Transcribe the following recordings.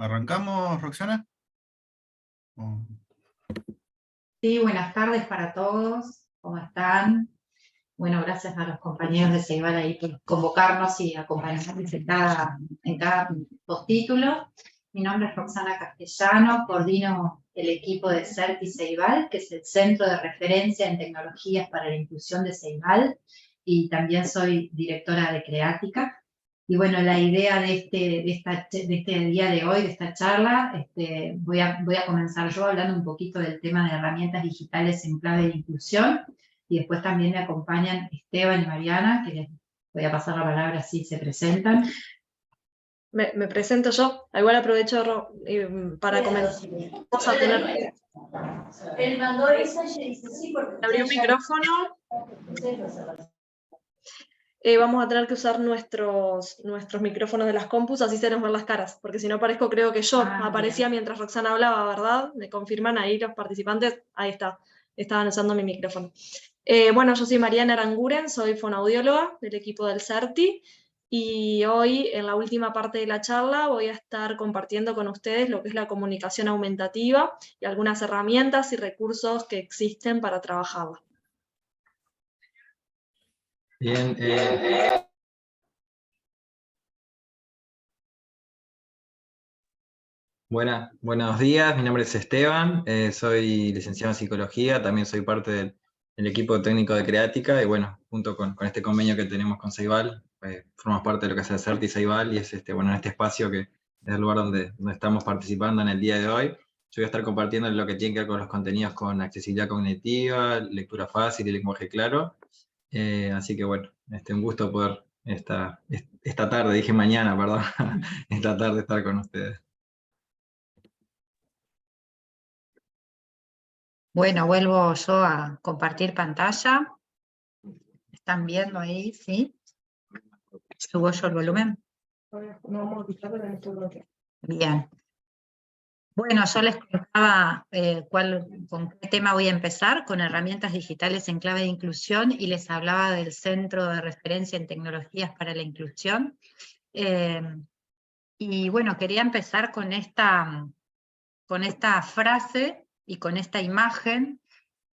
¿Arrancamos, Roxana? Oh. Sí, buenas tardes para todos. ¿Cómo están? Bueno, gracias a los compañeros de Ceibal ahí por convocarnos y acompañarnos en cada postítulo. Mi nombre es Roxana Castellano, coordino el equipo de CERTI Ceibal, que es el Centro de Referencia en Tecnologías para la Inclusión de Ceibal, y también soy directora de Creática. Y bueno, la idea de este día de hoy, de esta charla, voy a comenzar yo hablando un poquito del tema de herramientas digitales en clave de inclusión, y después también me acompañan Esteban y Mariana, que les voy a pasar la palabra si se presentan. Me presento yo, igual aprovecho para comenzar. Vamos a tener... Él mandó eso y dice sí porque... Abrió un micrófono. Vamos a tener que usar nuestros micrófonos de las compus, así se nos ven las caras, porque si no parezco, creo que yo aparecía mientras Roxana hablaba, ¿verdad? ¿Me confirman ahí los participantes? Ahí está, estaban usando mi micrófono. Bueno, yo soy Mariana Aranguren, soy fonoaudióloga del equipo del CERTI, y hoy, en la última parte de la charla, voy a estar compartiendo con ustedes lo que es la comunicación aumentativa y algunas herramientas y recursos que existen para trabajarla. Bien, buenos días, mi nombre es Esteban, soy licenciado en Psicología, también soy parte del equipo técnico de Creática, y bueno, junto con este convenio que tenemos con Ceibal, formamos parte de lo que es el CERTI Ceibal, y es en este espacio que es el lugar donde estamos participando en el día de hoy. Yo voy a estar compartiendo lo que tiene que ver con los contenidos con accesibilidad cognitiva, lectura fácil y lenguaje claro. Así que bueno, un gusto poder esta tarde, dije mañana, perdón, esta tarde estar con ustedes. Bueno, vuelvo yo a compartir pantalla. ¿Están viendo ahí? ¿Sí? ¿Subo yo el volumen? Bien. Bueno, yo les contaba con qué tema voy a empezar, con herramientas digitales en clave de inclusión, y les hablaba del Centro de Referencia en Tecnologías para la Inclusión. Y bueno, quería empezar con esta frase y con esta imagen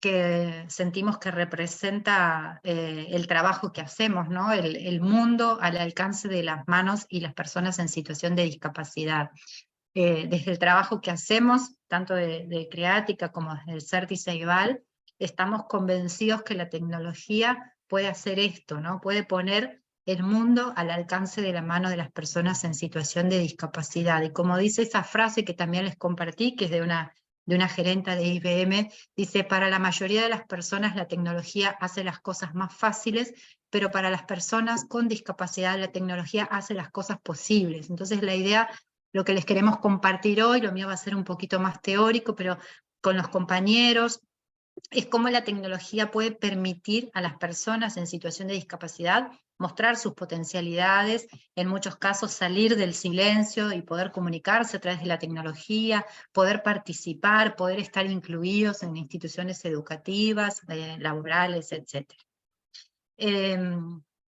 que sentimos que representa el trabajo que hacemos, ¿no? El mundo al alcance de las manos y las personas en situación de discapacidad. Desde el trabajo que hacemos, tanto de Creática como desde el CERTI Ceibal, estamos convencidos que la tecnología puede hacer esto, ¿no? Puede poner el mundo al alcance de la mano de las personas en situación de discapacidad. Y como dice esa frase que también les compartí, que es de una gerenta de IBM, dice: para la mayoría de las personas la tecnología hace las cosas más fáciles, pero para las personas con discapacidad la tecnología hace las cosas posibles. Entonces la idea, lo que les queremos compartir hoy, lo mío va a ser un poquito más teórico, pero con los compañeros, es cómo la tecnología puede permitir a las personas en situación de discapacidad mostrar sus potencialidades, en muchos casos salir del silencio y poder comunicarse a través de la tecnología, poder participar, poder estar incluidos en instituciones educativas, laborales, etc.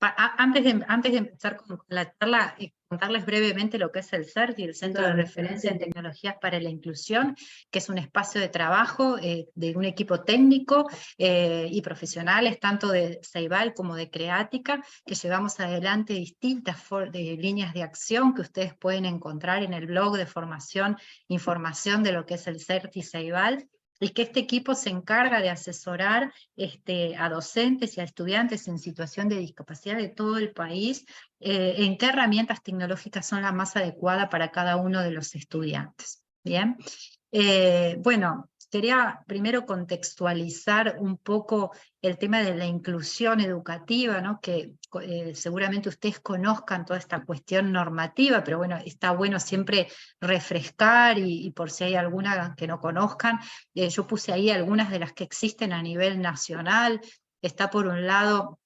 Antes de empezar con la charla, contarles brevemente lo que es el CERTI, el Centro de Referencia en Tecnologías para la Inclusión, que es un espacio de trabajo de un equipo técnico y profesionales, tanto de Ceibal como de Creática, que llevamos adelante distintas líneas de acción que ustedes pueden encontrar en el blog de formación, información de lo que es el CERTI Ceibal, y que este equipo se encarga de asesorar a docentes y a estudiantes en situación de discapacidad de todo el país, en qué herramientas tecnológicas son las más adecuadas para cada uno de los estudiantes. Bien, bueno, quería primero contextualizar un poco el tema de la inclusión educativa, ¿no? Que seguramente ustedes conozcan toda esta cuestión normativa, pero bueno, está bueno siempre refrescar y por si hay alguna que no conozcan, yo puse ahí algunas de las que existen a nivel nacional. Está por un lado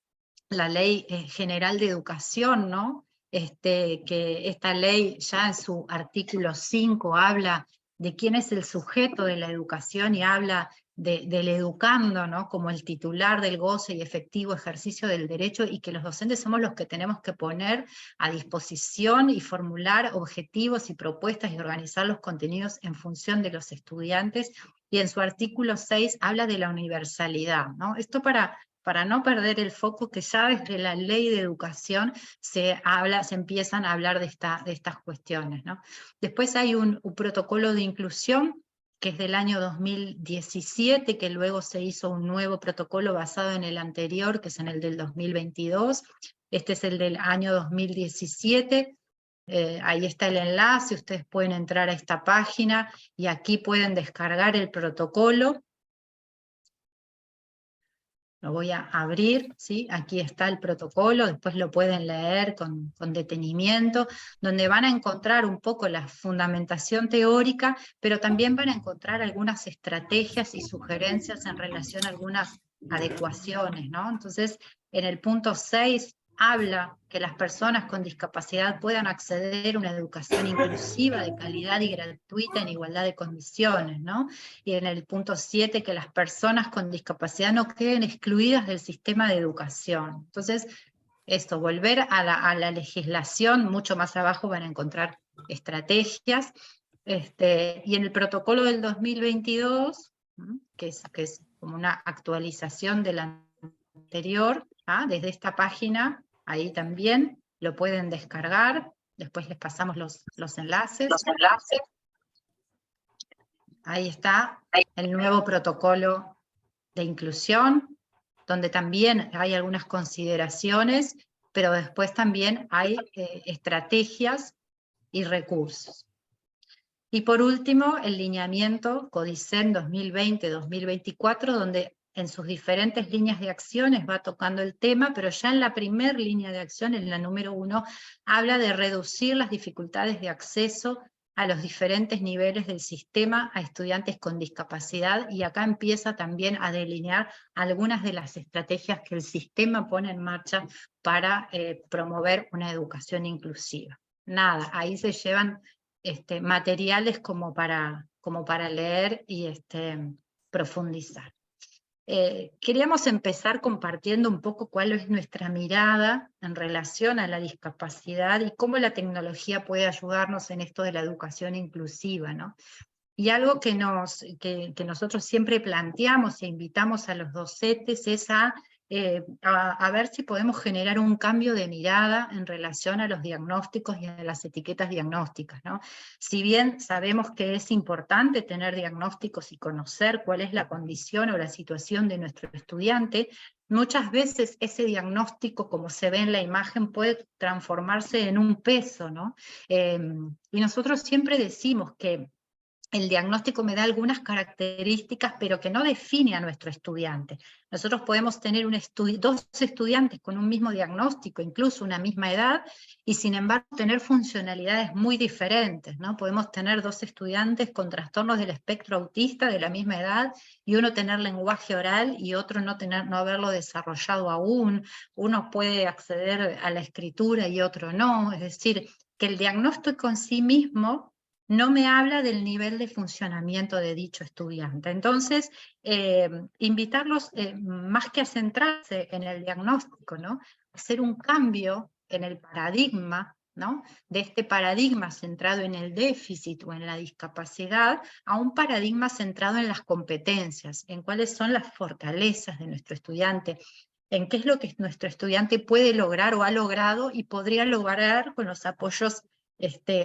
la Ley General de Educación, ¿no? Que esta ley ya en su artículo 5 habla de quién es el sujeto de la educación y habla del educando, ¿no? Como el titular del goce y efectivo ejercicio del derecho, y que los docentes somos los que tenemos que poner a disposición y formular objetivos y propuestas y organizar los contenidos en función de los estudiantes, y en su artículo 6 habla de la universalidad, ¿no? Esto para no perder el foco, que ya desde la ley de educación se empiezan a hablar de estas cuestiones, ¿no? Después hay un protocolo de inclusión, que es del año 2017, que luego se hizo un nuevo protocolo basado en el anterior, que es en el del 2022. Este es el del año 2017. Ahí está el enlace, ustedes pueden entrar a esta página y aquí pueden descargar el protocolo. Lo voy a abrir, ¿sí? Aquí está el protocolo, después lo pueden leer con detenimiento, donde van a encontrar un poco la fundamentación teórica, pero también van a encontrar algunas estrategias y sugerencias en relación a algunas adecuaciones, ¿no? Entonces, en el punto 6 habla que las personas con discapacidad puedan acceder a una educación inclusiva, de calidad y gratuita en igualdad de condiciones, ¿no? Y en el punto 7, que las personas con discapacidad no queden excluidas del sistema de educación. Entonces, esto, volver a la legislación, mucho más abajo van a encontrar estrategias, y en el protocolo del 2022, que es como una actualización del anterior, desde esta página, ahí también lo pueden descargar, después les pasamos los enlaces. Ahí está el nuevo protocolo de inclusión, donde también hay algunas consideraciones, pero después también hay estrategias y recursos. Y por último, el lineamiento Codicen 2020-2024, donde en sus diferentes líneas de acciones va tocando el tema, pero ya en la primera línea de acción, en la número 1, habla de reducir las dificultades de acceso a los diferentes niveles del sistema a estudiantes con discapacidad, y acá empieza también a delinear algunas de las estrategias que el sistema pone en marcha para promover una educación inclusiva. Nada, ahí se llevan materiales como para leer y profundizar. Queríamos empezar compartiendo un poco cuál es nuestra mirada en relación a la discapacidad y cómo la tecnología puede ayudarnos en esto de la educación inclusiva, ¿no? Y algo que nosotros siempre planteamos e invitamos a los docentes es a ver si podemos generar un cambio de mirada en relación a los diagnósticos y a las etiquetas diagnósticas, ¿no? Si bien sabemos que es importante tener diagnósticos y conocer cuál es la condición o la situación de nuestro estudiante, muchas veces ese diagnóstico, como se ve en la imagen, puede transformarse en un peso, ¿no? Y nosotros siempre decimos que el diagnóstico me da algunas características, pero que no define a nuestro estudiante. Nosotros podemos tener dos estudiantes con un mismo diagnóstico, incluso una misma edad, y sin embargo tener funcionalidades muy diferentes, ¿no? Podemos tener dos estudiantes con trastornos del espectro autista de la misma edad, y uno tener lenguaje oral y otro no haberlo desarrollado aún. Uno puede acceder a la escritura y otro no. Es decir, que el diagnóstico en sí mismo no me habla del nivel de funcionamiento de dicho estudiante. Entonces, invitarlos, más que a centrarse en el diagnóstico, ¿no? Hacer un cambio en el paradigma, ¿no? De este paradigma centrado en el déficit o en la discapacidad, a un paradigma centrado en las competencias, en cuáles son las fortalezas de nuestro estudiante, en qué es lo que nuestro estudiante puede lograr o ha logrado y podría lograr con los apoyos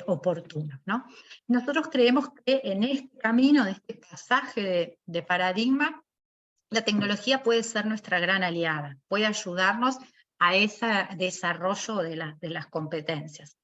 oportuno, ¿no? Nosotros creemos que en este camino, de este pasaje de paradigma, la tecnología puede ser nuestra gran aliada, puede ayudarnos a ese desarrollo de las competencias.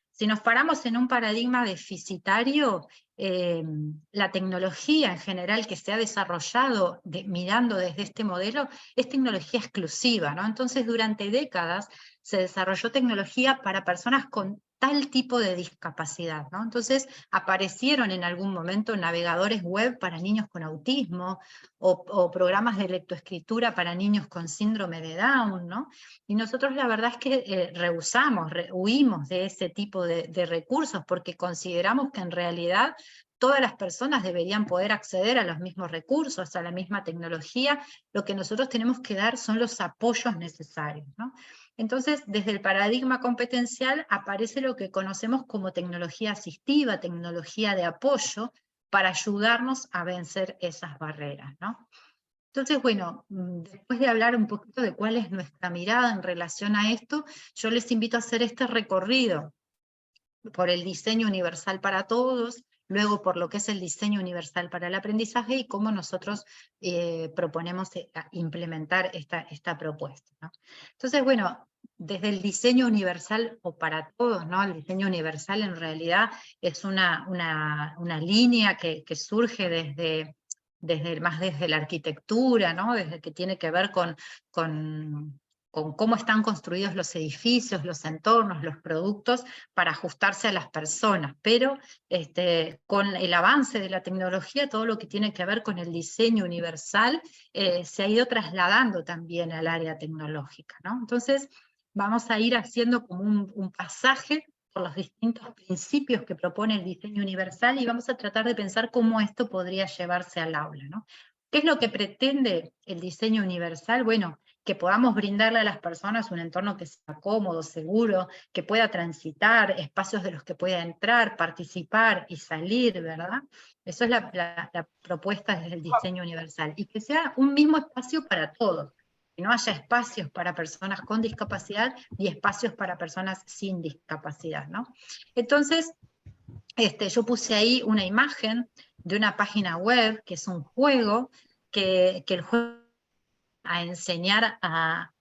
Si nos paramos en un paradigma deficitario, la tecnología en general que se ha desarrollado mirando desde este modelo es tecnología exclusiva, ¿no? Entonces, durante décadas se desarrolló tecnología para personas con tal tipo de discapacidad, ¿no? Entonces aparecieron en algún momento navegadores web para niños con autismo, o programas de lectoescritura para niños con síndrome de Down, ¿no? Y nosotros la verdad es que huimos de ese tipo de recursos, porque consideramos que en realidad todas las personas deberían poder acceder a los mismos recursos, a la misma tecnología. Lo que nosotros tenemos que dar son los apoyos necesarios, ¿no? Entonces, desde el paradigma competencial aparece lo que conocemos como tecnología asistiva, tecnología de apoyo, para ayudarnos a vencer esas barreras, ¿no? Entonces, bueno, después de hablar un poquito de cuál es nuestra mirada en relación a esto, yo les invito a hacer este recorrido por el diseño universal para todos, luego por lo que es el diseño universal para el aprendizaje y cómo nosotros proponemos implementar esta propuesta, ¿no? Entonces, bueno, desde el diseño universal o para todos, ¿no? El diseño universal en realidad es una línea que surge más desde la arquitectura, ¿no? Desde que tiene que ver con cómo están construidos los edificios, los entornos, los productos, para ajustarse a las personas. Pero con el avance de la tecnología, todo lo que tiene que ver con el diseño universal se ha ido trasladando también al área tecnológica, ¿no? Entonces, vamos a ir haciendo como un pasaje por los distintos principios que propone el diseño universal y vamos a tratar de pensar cómo esto podría llevarse al aula, ¿no? ¿Qué es lo que pretende el diseño universal? Bueno, que podamos brindarle a las personas un entorno que sea cómodo, seguro, que pueda transitar, espacios de los que pueda entrar, participar y salir, ¿verdad? Eso es la propuesta desde el diseño universal. Y que sea un mismo espacio para todos, que no haya espacios para personas con discapacidad y espacios para personas sin discapacidad, ¿no? Entonces, yo puse ahí una imagen de una página web, que es un juego, que el juego a enseñar a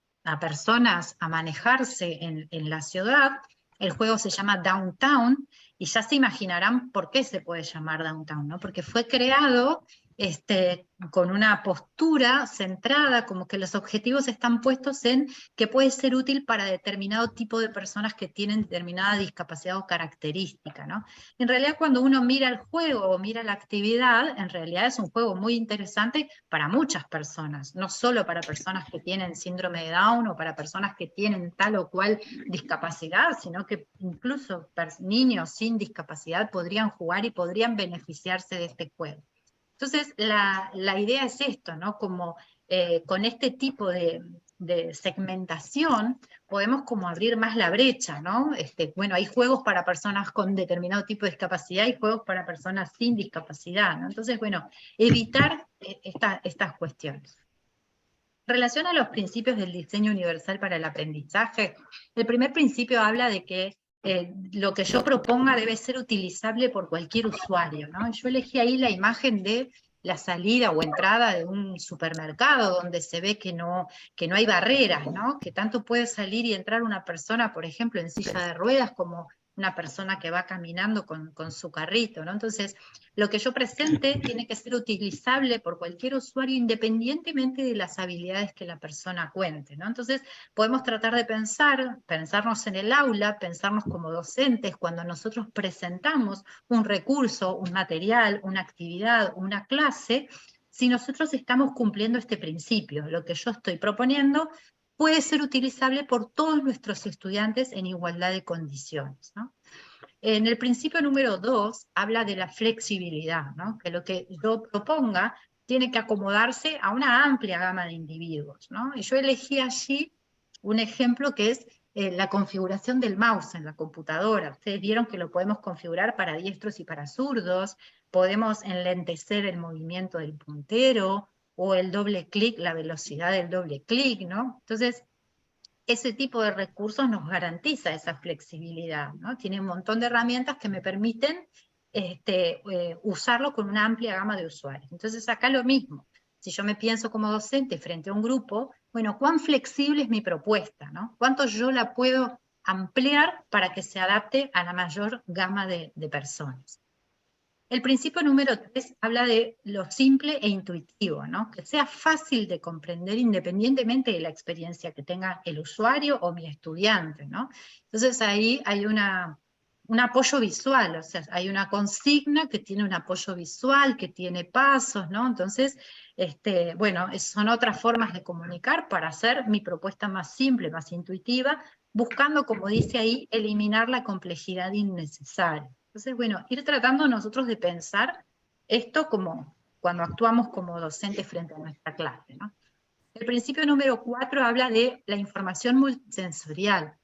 personas a manejarse en la ciudad. El juego se llama Downtown, y ya se imaginarán por qué se puede llamar Downtown, ¿no? Porque fue creado con una postura centrada, como que los objetivos están puestos en que puede ser útil para determinado tipo de personas que tienen determinada discapacidad o característica, ¿no? En realidad, cuando uno mira el juego o mira la actividad, en realidad es un juego muy interesante para muchas personas, no solo para personas que tienen síndrome de Down o para personas que tienen tal o cual discapacidad, sino que incluso niños sin discapacidad podrían jugar y podrían beneficiarse de este juego. Entonces, la idea es esto, ¿no? Como con este tipo de segmentación podemos como abrir más la brecha, ¿no? Bueno, hay juegos para personas con determinado tipo de discapacidad y juegos para personas sin discapacidad, ¿no? Entonces, bueno, evitar estas cuestiones. En relación a los principios del diseño universal para el aprendizaje, el primer principio habla de que lo que yo proponga debe ser utilizable por cualquier usuario, ¿no? Yo elegí ahí la imagen de la salida o entrada de un supermercado donde se ve que no hay barreras, ¿no? Que tanto puede salir y entrar una persona, por ejemplo, en silla de ruedas, como una persona que va caminando con su carrito, ¿no? Entonces, lo que yo presente tiene que ser utilizable por cualquier usuario independientemente de las habilidades que la persona cuente, ¿no? Entonces, podemos tratar de pensarnos en el aula, pensarnos como docentes cuando nosotros presentamos un recurso, un material, una actividad, una clase, si nosotros estamos cumpliendo este principio. Lo que yo estoy proponiendo puede ser utilizable por todos nuestros estudiantes en igualdad de condiciones, ¿no? En el principio número 2 habla de la flexibilidad, ¿no? Que lo que yo proponga tiene que acomodarse a una amplia gama de individuos, ¿no? Y yo elegí allí un ejemplo que es la configuración del mouse en la computadora. Ustedes vieron que lo podemos configurar para diestros y para zurdos, podemos enlentecer el movimiento del puntero, o el doble clic, la velocidad del doble clic, ¿no? Entonces, ese tipo de recursos nos garantiza esa flexibilidad, ¿no? Tiene un montón de herramientas que me permiten usarlo con una amplia gama de usuarios. Entonces acá lo mismo, si yo me pienso como docente frente a un grupo, bueno, ¿cuán flexible es mi propuesta, ¿no? ¿Cuánto yo la puedo ampliar para que se adapte a la mayor gama de personas? El principio número 3 habla de lo simple e intuitivo, ¿no? Que sea fácil de comprender independientemente de la experiencia que tenga el usuario o mi estudiante, ¿no? Entonces ahí hay un apoyo visual, o sea, hay una consigna que tiene un apoyo visual, que tiene pasos, ¿no? Entonces, bueno, son otras formas de comunicar para hacer mi propuesta más simple, más intuitiva, buscando, como dice ahí, eliminar la complejidad innecesaria. Entonces, bueno, ir tratando nosotros de pensar esto como cuando actuamos como docentes frente a nuestra clase, ¿no? El principio número 4 habla de la información multisensorial,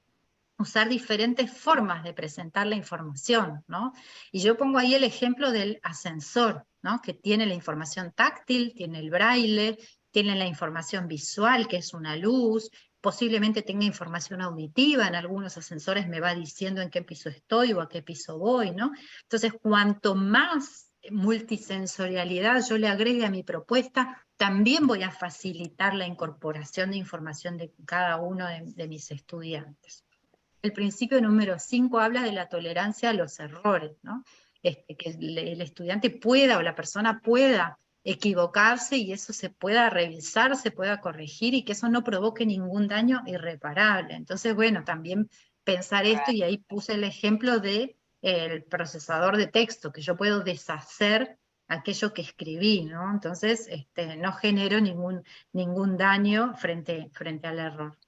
usar diferentes formas de presentar la información, ¿no? Y yo pongo ahí el ejemplo del ascensor, ¿no? Que tiene la información táctil, tiene el braille, tiene la información visual, que es una luz, posiblemente tenga información auditiva, en algunos ascensores me va diciendo en qué piso estoy o a qué piso voy, ¿no? Entonces, cuanto más multisensorialidad yo le agregue a mi propuesta, también voy a facilitar la incorporación de información de cada uno de mis estudiantes. El principio número 5 habla de la tolerancia a los errores, ¿no? Que el estudiante pueda o la persona pueda equivocarse y eso se pueda revisar, se pueda corregir y que eso no provoque ningún daño irreparable. Entonces, bueno, también pensar esto, y ahí puse el ejemplo del procesador de texto, que yo puedo deshacer aquello que escribí, ¿no? Entonces, no genero ningún daño frente al error.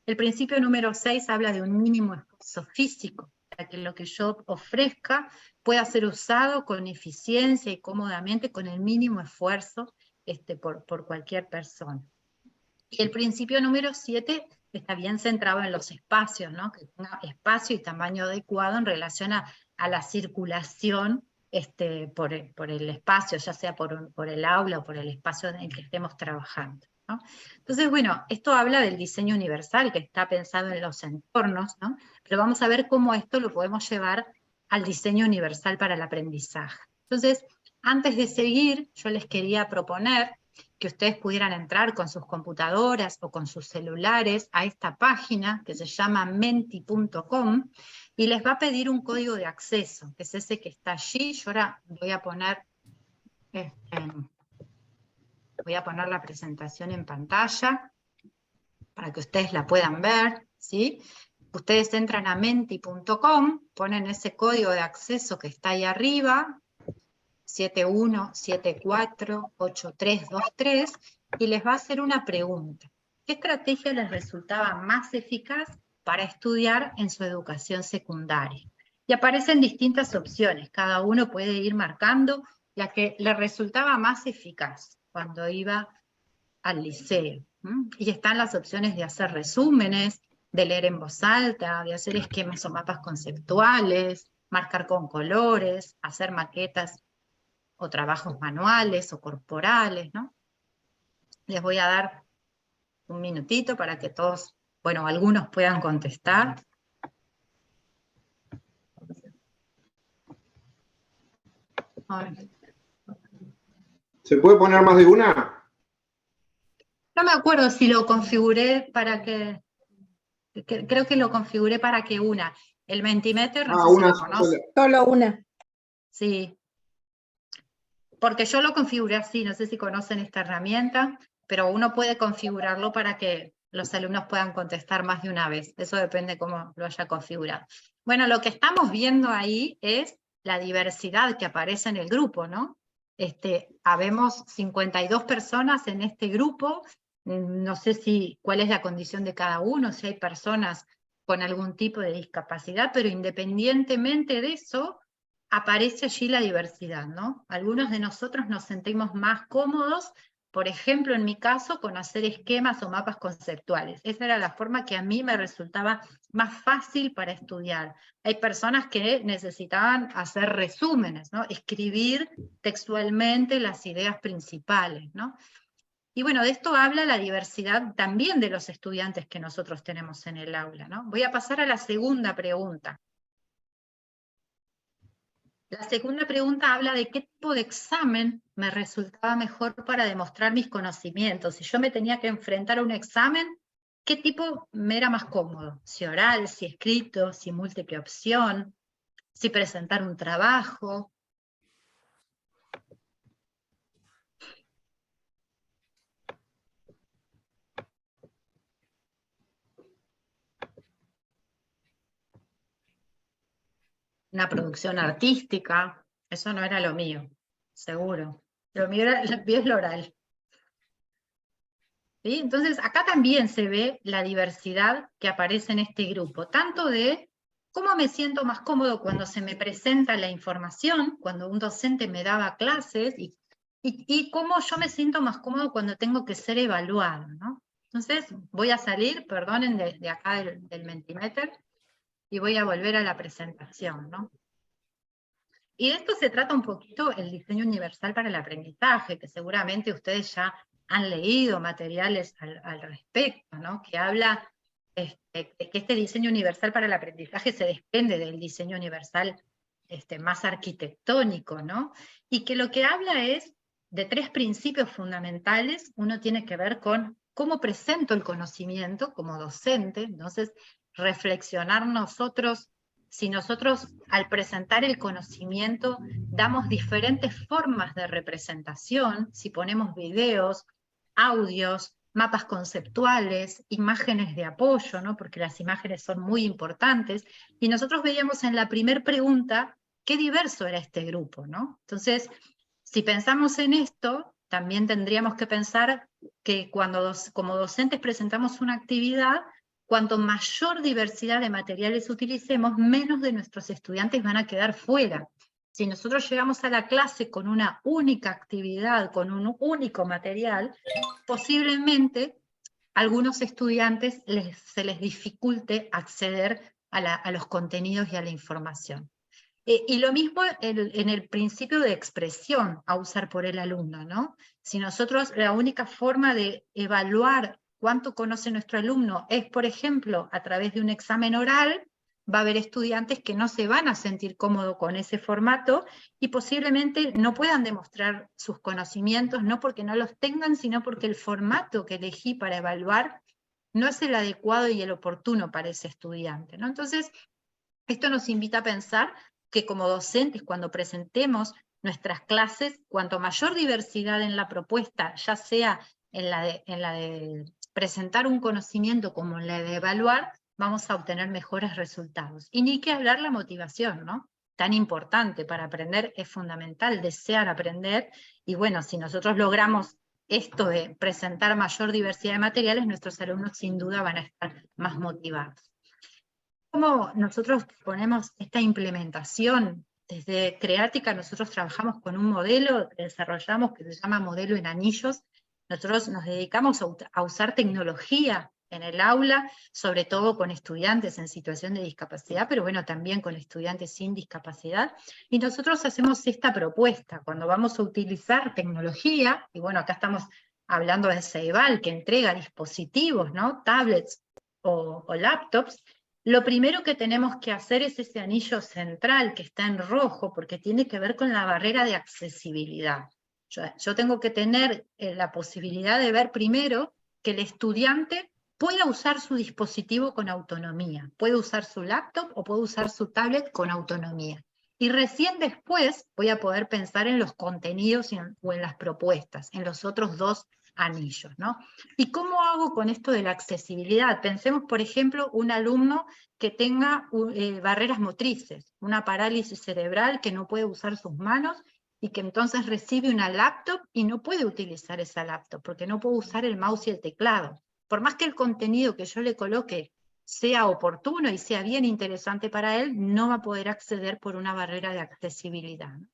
El principio número 6 habla de un mínimo esfuerzo físico, para que lo que yo ofrezca pueda ser usado con eficiencia y cómodamente, con el mínimo esfuerzo por cualquier persona. Y el principio número 7 está bien centrado en los espacios, ¿no? Que tenga espacio y tamaño adecuado en relación a la circulación por el espacio, ya sea por el aula o por el espacio en el que estemos trabajando, ¿no? Entonces, bueno, esto habla del diseño universal que está pensado en los entornos, ¿no? Pero vamos a ver cómo esto lo podemos llevar al diseño universal para el aprendizaje. Entonces, antes de seguir, yo les quería proponer que ustedes pudieran entrar con sus computadoras o con sus celulares a esta página que se llama menti.com y les va a pedir un código de acceso, que es ese que está allí. Yo ahora voy a poner la presentación en pantalla para que ustedes la puedan ver, ¿sí? Ustedes entran a menti.com, ponen ese código de acceso que está ahí arriba, 71748323, y les va a hacer una pregunta. ¿Qué estrategia les resultaba más eficaz para estudiar en su educación secundaria? Y aparecen distintas opciones, cada uno puede ir marcando la que le resultaba más eficaz cuando iba al liceo. Y están las opciones de hacer resúmenes, de leer en voz alta, de hacer esquemas o mapas conceptuales, marcar con colores, hacer maquetas o trabajos manuales o corporales, ¿no? Les voy a dar un minutito para que todos, bueno, algunos puedan contestar. ¿Se puede poner más de una? No me acuerdo si lo configuré para creo que lo configuré para que una. El Mentimeter, no sé si Una lo conoce. Solo una. Sí. Porque yo lo configuré así, no sé si conocen esta herramienta, pero uno puede configurarlo para que los alumnos puedan contestar más de una vez. Eso depende cómo lo haya configurado. Bueno, lo que estamos viendo ahí es la diversidad que aparece en el grupo, ¿no? Habemos 52 personas en este grupo, no sé cuál es la condición de cada uno, si hay personas con algún tipo de discapacidad, pero independientemente de eso, aparece allí la diversidad, ¿no? Algunos de nosotros nos sentimos más cómodos, por ejemplo, en mi caso, con hacer esquemas o mapas conceptuales. Esa era la forma que a mí me resultaba más fácil para estudiar. Hay personas que necesitaban hacer resúmenes, ¿no? Escribir textualmente las ideas principales, ¿no? Y bueno, de esto habla la diversidad también de los estudiantes que nosotros tenemos en el aula, ¿no? Voy a pasar a la segunda pregunta. La segunda pregunta habla de qué tipo de examen me resultaba mejor para demostrar mis conocimientos. Si yo me tenía que enfrentar a un examen, ¿qué tipo me era más cómodo? Si oral, si escrito, si múltiple opción, si presentar un trabajo. Una producción artística, eso no era lo mío, seguro. Lo mío es lo oral. ¿Sí? Entonces, acá también se ve la diversidad que aparece en este grupo, tanto de ¿Cómo me siento más cómodo cuando se me presenta la información, cuando un docente me daba clases, y cómo yo me siento más cómodo cuando tengo que ser evaluado, ¿no? Entonces, voy a salir, perdonen, de acá del Mentimeter, y voy a volver a la presentación, ¿no? Y de esto se trata un poquito el diseño universal para el aprendizaje, que seguramente ustedes ya han leído materiales al respecto, ¿no? Que habla que este diseño universal para el aprendizaje se desprende del diseño universal más arquitectónico, ¿no? Y que lo que habla es de 3 principios fundamentales. Uno tiene que ver con cómo presento el conocimiento como docente, entonces reflexionar nosotros, si nosotros al presentar el conocimiento damos diferentes formas de representación, si ponemos videos, audios, mapas conceptuales, imágenes de apoyo, ¿no? Porque las imágenes son muy importantes, y nosotros veíamos en la primera pregunta qué diverso era este grupo, ¿no? Entonces, si pensamos en esto, también tendríamos que pensar que cuando como docentes presentamos una actividad, cuanto mayor diversidad de materiales utilicemos, menos de nuestros estudiantes van a quedar fuera. Si nosotros llegamos a la clase con una única actividad, con un único material, posiblemente a algunos estudiantes se les dificulte acceder a los contenidos y a la información. Y lo mismo en el principio de expresión a usar por el alumno, ¿no? Si nosotros la única forma de evaluar cuánto conoce nuestro alumno es, por ejemplo, a través de un examen oral, va a haber estudiantes que no se van a sentir cómodos con ese formato y posiblemente no puedan demostrar sus conocimientos, no porque no los tengan, sino porque el formato que elegí para evaluar no es el adecuado y el oportuno para ese estudiante, ¿no? Entonces, esto nos invita a pensar que como docentes, cuando presentemos nuestras clases, cuanto mayor diversidad en la propuesta, ya sea en la de presentar un conocimiento como en la de evaluar, vamos a obtener mejores resultados. Y ni que hablar la motivación, ¿no? Tan importante para aprender, es fundamental desear aprender, y bueno, si nosotros logramos esto de presentar mayor diversidad de materiales, nuestros alumnos sin duda van a estar más motivados. ¿Cómo nosotros ponemos esta implementación? Desde Creática nosotros trabajamos con un modelo que desarrollamos que se llama modelo en anillos. Nosotros nos dedicamos a usar tecnología en el aula, sobre todo con estudiantes en situación de discapacidad, pero bueno, también con estudiantes sin discapacidad. Y nosotros hacemos esta propuesta, cuando vamos a utilizar tecnología, y bueno, acá estamos hablando de Ceibal, que entrega dispositivos, ¿no? Tablets o laptops. Lo primero que tenemos que hacer es ese anillo central que está en rojo, porque tiene que ver con la barrera de accesibilidad. Yo tengo que tener la posibilidad de ver primero que el estudiante pueda usar su dispositivo con autonomía, puede usar su laptop o puede usar su tablet con autonomía. Y recién después voy a poder pensar en los contenidos o en las propuestas, en los otros 2 anillos, ¿no? ¿Y cómo hago con esto de la accesibilidad? Pensemos, por ejemplo, un alumno que tenga barreras motrices, una parálisis cerebral, que no puede usar sus manos y que entonces recibe una laptop y no puede utilizar esa laptop porque no puede usar el mouse y el teclado. Por más que el contenido que yo le coloque sea oportuno y sea bien interesante para él, no va a poder acceder por una barrera de accesibilidad, ¿no?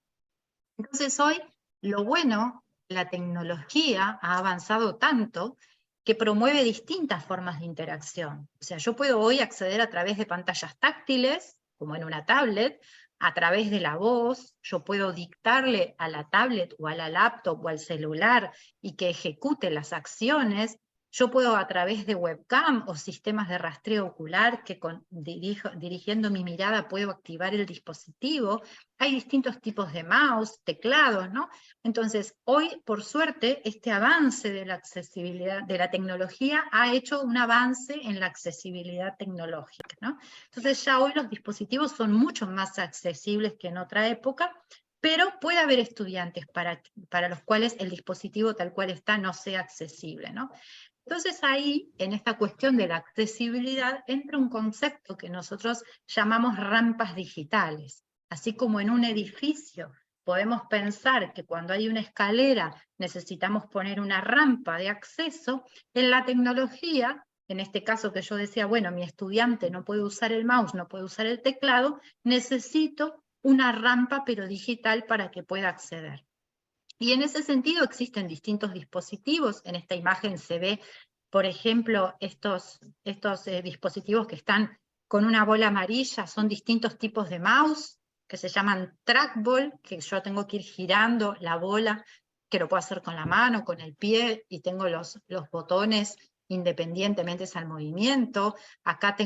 Entonces hoy lo bueno, la tecnología ha avanzado tanto que promueve distintas formas de interacción. O sea, yo puedo hoy acceder a través de pantallas táctiles, como en una tablet, a través de la voz, yo puedo dictarle a la tablet o a la laptop o al celular y que ejecute las acciones. Yo puedo a través de webcam o sistemas de rastreo ocular que dirigiendo mi mirada puedo activar el dispositivo. Hay distintos tipos de mouse, teclados, ¿no? Entonces, hoy, por suerte, este avance de la accesibilidad, de la tecnología, ha hecho un avance en la accesibilidad tecnológica, ¿no? Entonces ya hoy los dispositivos son mucho más accesibles que en otra época, pero puede haber estudiantes para los cuales el dispositivo tal cual está no sea accesible, ¿no? Entonces ahí, en esta cuestión de la accesibilidad, entra un concepto que nosotros llamamos rampas digitales. Así como en un edificio podemos pensar que cuando hay una escalera necesitamos poner una rampa de acceso, en la tecnología, en este caso que yo decía, bueno, mi estudiante no puede usar el mouse, no puede usar el teclado, necesito una rampa pero digital para que pueda acceder. Y en ese sentido existen distintos dispositivos. En esta imagen se ve, por ejemplo, estos dispositivos que están con una bola amarilla, son distintos tipos de mouse, que se llaman trackball, que yo tengo que ir girando la bola, que lo puedo hacer con la mano, con el pie, y tengo los botones independientemente al movimiento. Acá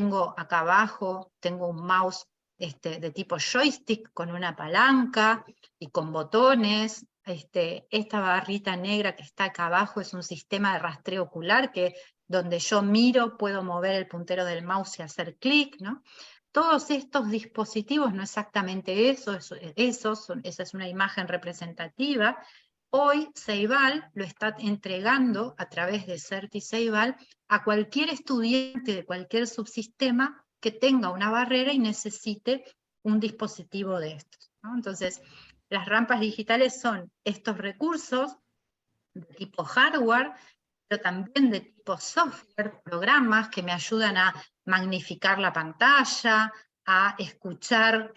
abajo, tengo un mouse de tipo joystick con una palanca y con botones. Esta barrita negra que está acá abajo es un sistema de rastreo ocular que donde yo miro puedo mover el puntero del mouse y hacer clic, ¿no? Todos estos dispositivos, no exactamente esa es una imagen representativa. Hoy Ceibal lo está entregando a través de Certi Ceibal a cualquier estudiante de cualquier subsistema que tenga una barrera y necesite un dispositivo de estos, ¿no? Entonces, las rampas digitales son estos recursos de tipo hardware, pero también de tipo software, programas que me ayudan a magnificar la pantalla, a escuchar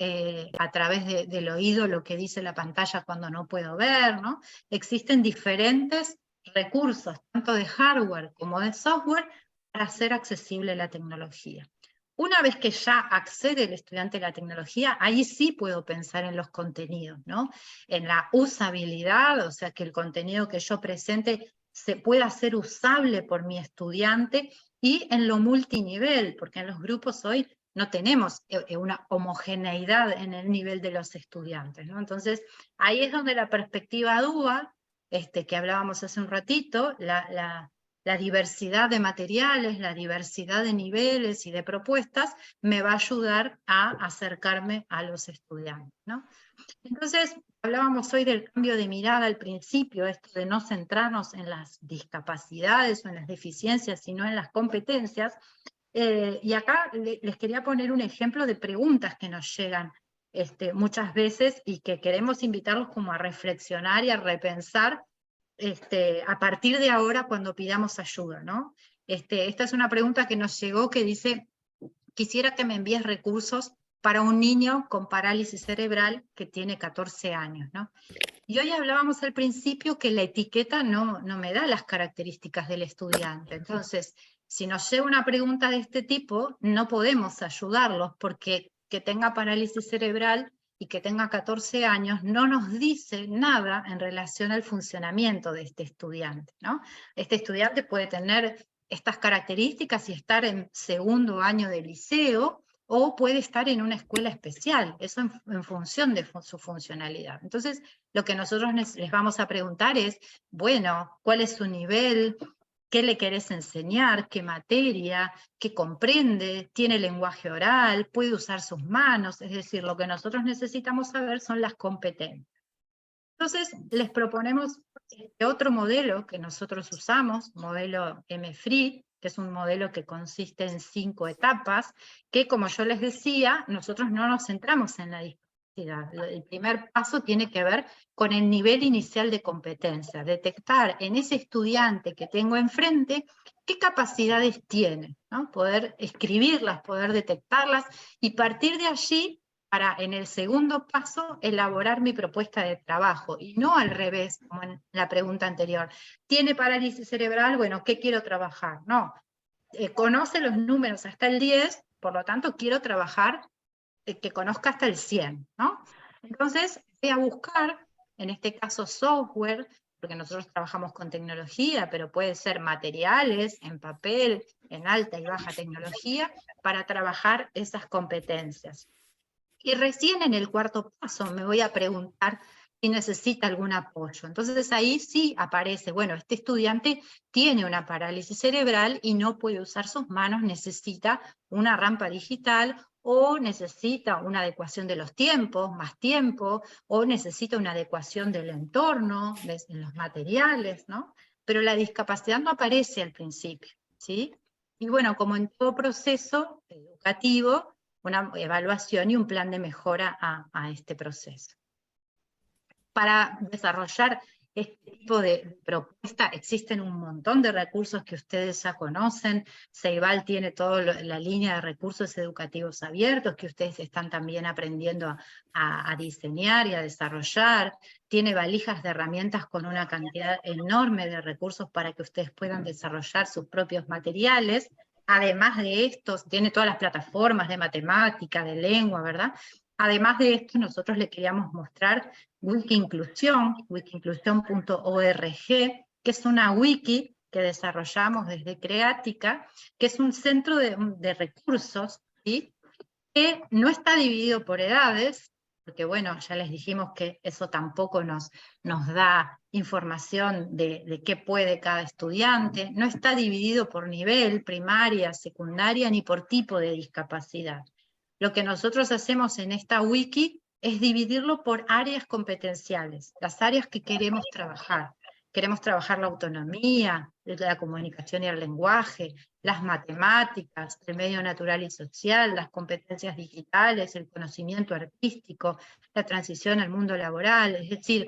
a través del oído lo que dice la pantalla cuando no puedo ver, ¿no? Existen diferentes recursos, tanto de hardware como de software, para hacer accesible la tecnología. Una vez que ya accede el estudiante a la tecnología, ahí sí puedo pensar en los contenidos, ¿no? En la usabilidad, o sea, que el contenido que yo presente se pueda hacer usable por mi estudiante, y en lo multinivel, porque en los grupos hoy no tenemos una homogeneidad en el nivel de los estudiantes, ¿no? Entonces, ahí es donde la perspectiva dual, que hablábamos hace un ratito, la diversidad de materiales, la diversidad de niveles y de propuestas, me va a ayudar a acercarme a los estudiantes, ¿no? Entonces, hablábamos hoy del cambio de mirada al principio, esto de no centrarnos en las discapacidades o en las deficiencias, sino en las competencias. Y acá les quería poner un ejemplo de preguntas que nos llegan muchas veces y que queremos invitarlos como a reflexionar y a repensar a partir de ahora cuando pidamos ayuda, ¿no? Esta es una pregunta que nos llegó que dice: quisiera que me envíes recursos para un niño con parálisis cerebral que tiene 14 años, ¿no? Y hoy hablábamos al principio que la etiqueta no me da las características del estudiante. Entonces, si nos llega una pregunta de este tipo, no podemos ayudarlos, porque que tenga parálisis cerebral y que tenga 14 años no nos dice nada en relación al funcionamiento de este estudiante, ¿no? Este estudiante puede tener estas características y estar en segundo año de liceo, o puede estar en una escuela especial, eso en función de su funcionalidad. Entonces, lo que nosotros les vamos a preguntar es, bueno, ¿cuál es su nivel? ¿Qué le querés enseñar? ¿Qué materia? ¿Qué comprende? ¿Tiene lenguaje oral? ¿Puede usar sus manos? Es decir, lo que nosotros necesitamos saber son las competencias. Entonces, les proponemos otro modelo que nosotros usamos, modelo MFRI, que es un modelo que consiste en 5 etapas, que, como yo les decía, nosotros no nos centramos en la discapacidad. El primer paso tiene que ver con el nivel inicial de competencia, detectar en ese estudiante que tengo enfrente qué capacidades tiene, ¿no? Poder escribirlas, poder detectarlas, y partir de allí, para en el segundo paso elaborar mi propuesta de trabajo, y no al revés, como en la pregunta anterior. ¿Tiene parálisis cerebral? Bueno, ¿qué quiero trabajar? No, conoce los números hasta el 10, por lo tanto quiero trabajar que conozca hasta el 100, ¿no? Entonces voy a buscar, en este caso software, porque nosotros trabajamos con tecnología, pero puede ser materiales, en papel, en alta y baja tecnología, para trabajar esas competencias. Y recién en el cuarto paso me voy a preguntar si necesita algún apoyo. Entonces ahí sí aparece, bueno, este estudiante tiene una parálisis cerebral y no puede usar sus manos, necesita una rampa digital, o necesita una adecuación de los tiempos, más tiempo, o necesita una adecuación del entorno, en los materiales, ¿no? Pero la discapacidad no aparece al principio, ¿sí? Y bueno, como en todo proceso educativo, una evaluación y un plan de mejora a este proceso. Para desarrollar este tipo de propuesta. Existen un montón de recursos que ustedes ya conocen. Ceibal tiene toda la línea de recursos educativos abiertos que ustedes están también aprendiendo a diseñar y a desarrollar. Tiene valijas de herramientas con una cantidad enorme de recursos para que ustedes puedan desarrollar sus propios materiales. Además de estos, tiene todas las plataformas de matemática, de lengua, ¿verdad? Además de esto, nosotros le queríamos mostrar Wiki-Inclusión, wikiinclusión.org, que es una wiki que desarrollamos desde Creática, que es un centro de recursos, ¿sí? Que no está dividido por edades, porque bueno, ya les dijimos que eso tampoco nos da información de qué puede cada estudiante, no está dividido por nivel, primaria, secundaria, ni por tipo de discapacidad. Lo que nosotros hacemos en esta wiki es dividirlo por áreas competenciales, las áreas que queremos trabajar. Queremos trabajar la autonomía, la comunicación y el lenguaje, las matemáticas, el medio natural y social, las competencias digitales, el conocimiento artístico, la transición al mundo laboral. Es decir,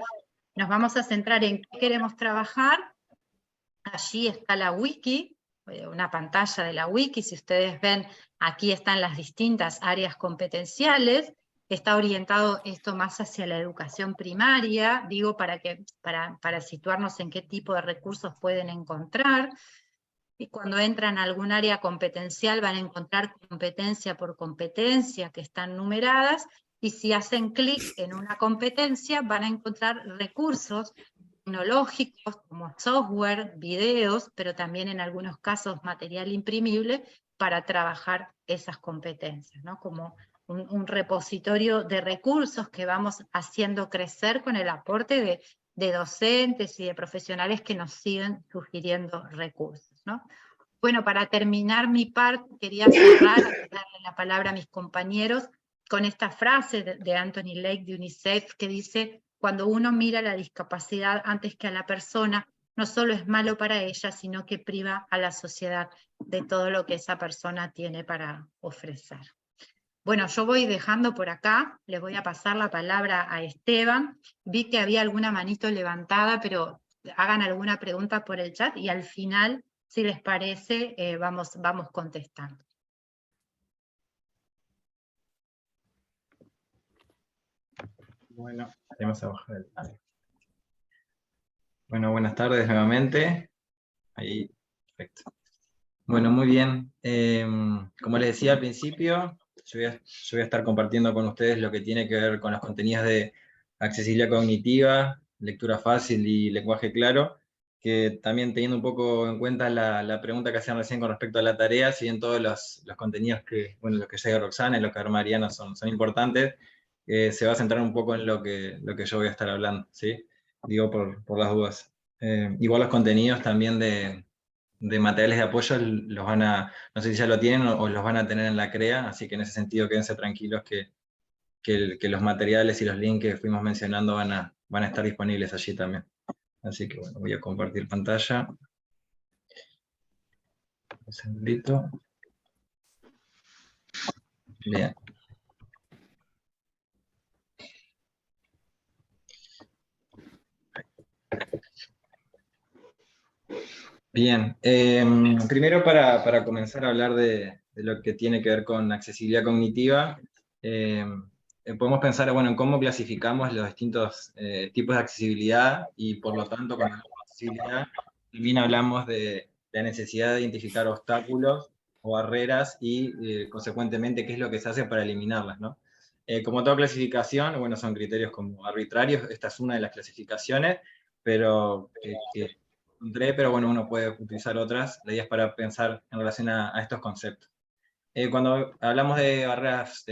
nos vamos a centrar en qué queremos trabajar. Allí está la wiki, una pantalla de la wiki. Si ustedes ven, aquí están las distintas áreas competenciales. Está orientado esto más hacia la educación primaria, digo, para situarnos en qué tipo de recursos pueden encontrar. Y cuando entran a algún área competencial van a encontrar competencia por competencia que están numeradas, y si hacen clic en una competencia van a encontrar recursos tecnológicos como software, videos, pero también en algunos casos material imprimible para trabajar esas competencias, ¿no? Como un repositorio de recursos que vamos haciendo crecer con el aporte de docentes y de profesionales que nos siguen sugiriendo recursos, ¿no? Bueno, para terminar mi parte, quería cerrar, darle la palabra a mis compañeros, con esta frase de Anthony Lake de UNICEF que dice: cuando uno mira la discapacidad antes que a la persona, no solo es malo para ella, sino que priva a la sociedad de todo lo que esa persona tiene para ofrecer. Bueno, yo voy dejando por acá, les voy a pasar la palabra a Esteban. Vi que había alguna manito levantada, pero hagan alguna pregunta por el chat y al final, si les parece, vamos contestando. Bueno, vamos a bajar el... Bueno, buenas tardes nuevamente. Ahí, perfecto. Bueno, muy bien. Como les decía al principio, yo voy a estar compartiendo con ustedes lo que tiene que ver con los contenidos de accesibilidad cognitiva, lectura fácil y lenguaje claro, que también teniendo un poco en cuenta la pregunta que hacían recién con respecto a la tarea, si bien todos los contenidos que, bueno, los que llega Roxana y los que da Mariana son importantes, se va a centrar un poco en lo que yo voy a estar hablando, ¿sí? Digo por las dudas. Igual los contenidos también de materiales de apoyo los van a, no sé si ya lo tienen o los van a tener en la CREA, así que en ese sentido quédense tranquilos que los materiales y los links que fuimos mencionando van a estar disponibles allí también. Así que bueno, voy a compartir pantalla. Un segundito. Bien. Bien, primero para comenzar a hablar de lo que tiene que ver con accesibilidad cognitiva, podemos pensar, bueno, en cómo clasificamos los distintos tipos de accesibilidad y por lo tanto con la accesibilidad también hablamos de la necesidad de identificar obstáculos o barreras y consecuentemente qué es lo que se hace para eliminarlas, ¿no? Como toda clasificación, bueno, son criterios como arbitrarios, esta es una de las clasificaciones, pero pero bueno, uno puede utilizar otras. La idea es para pensar en relación a estos conceptos. Cuando hablamos de barreras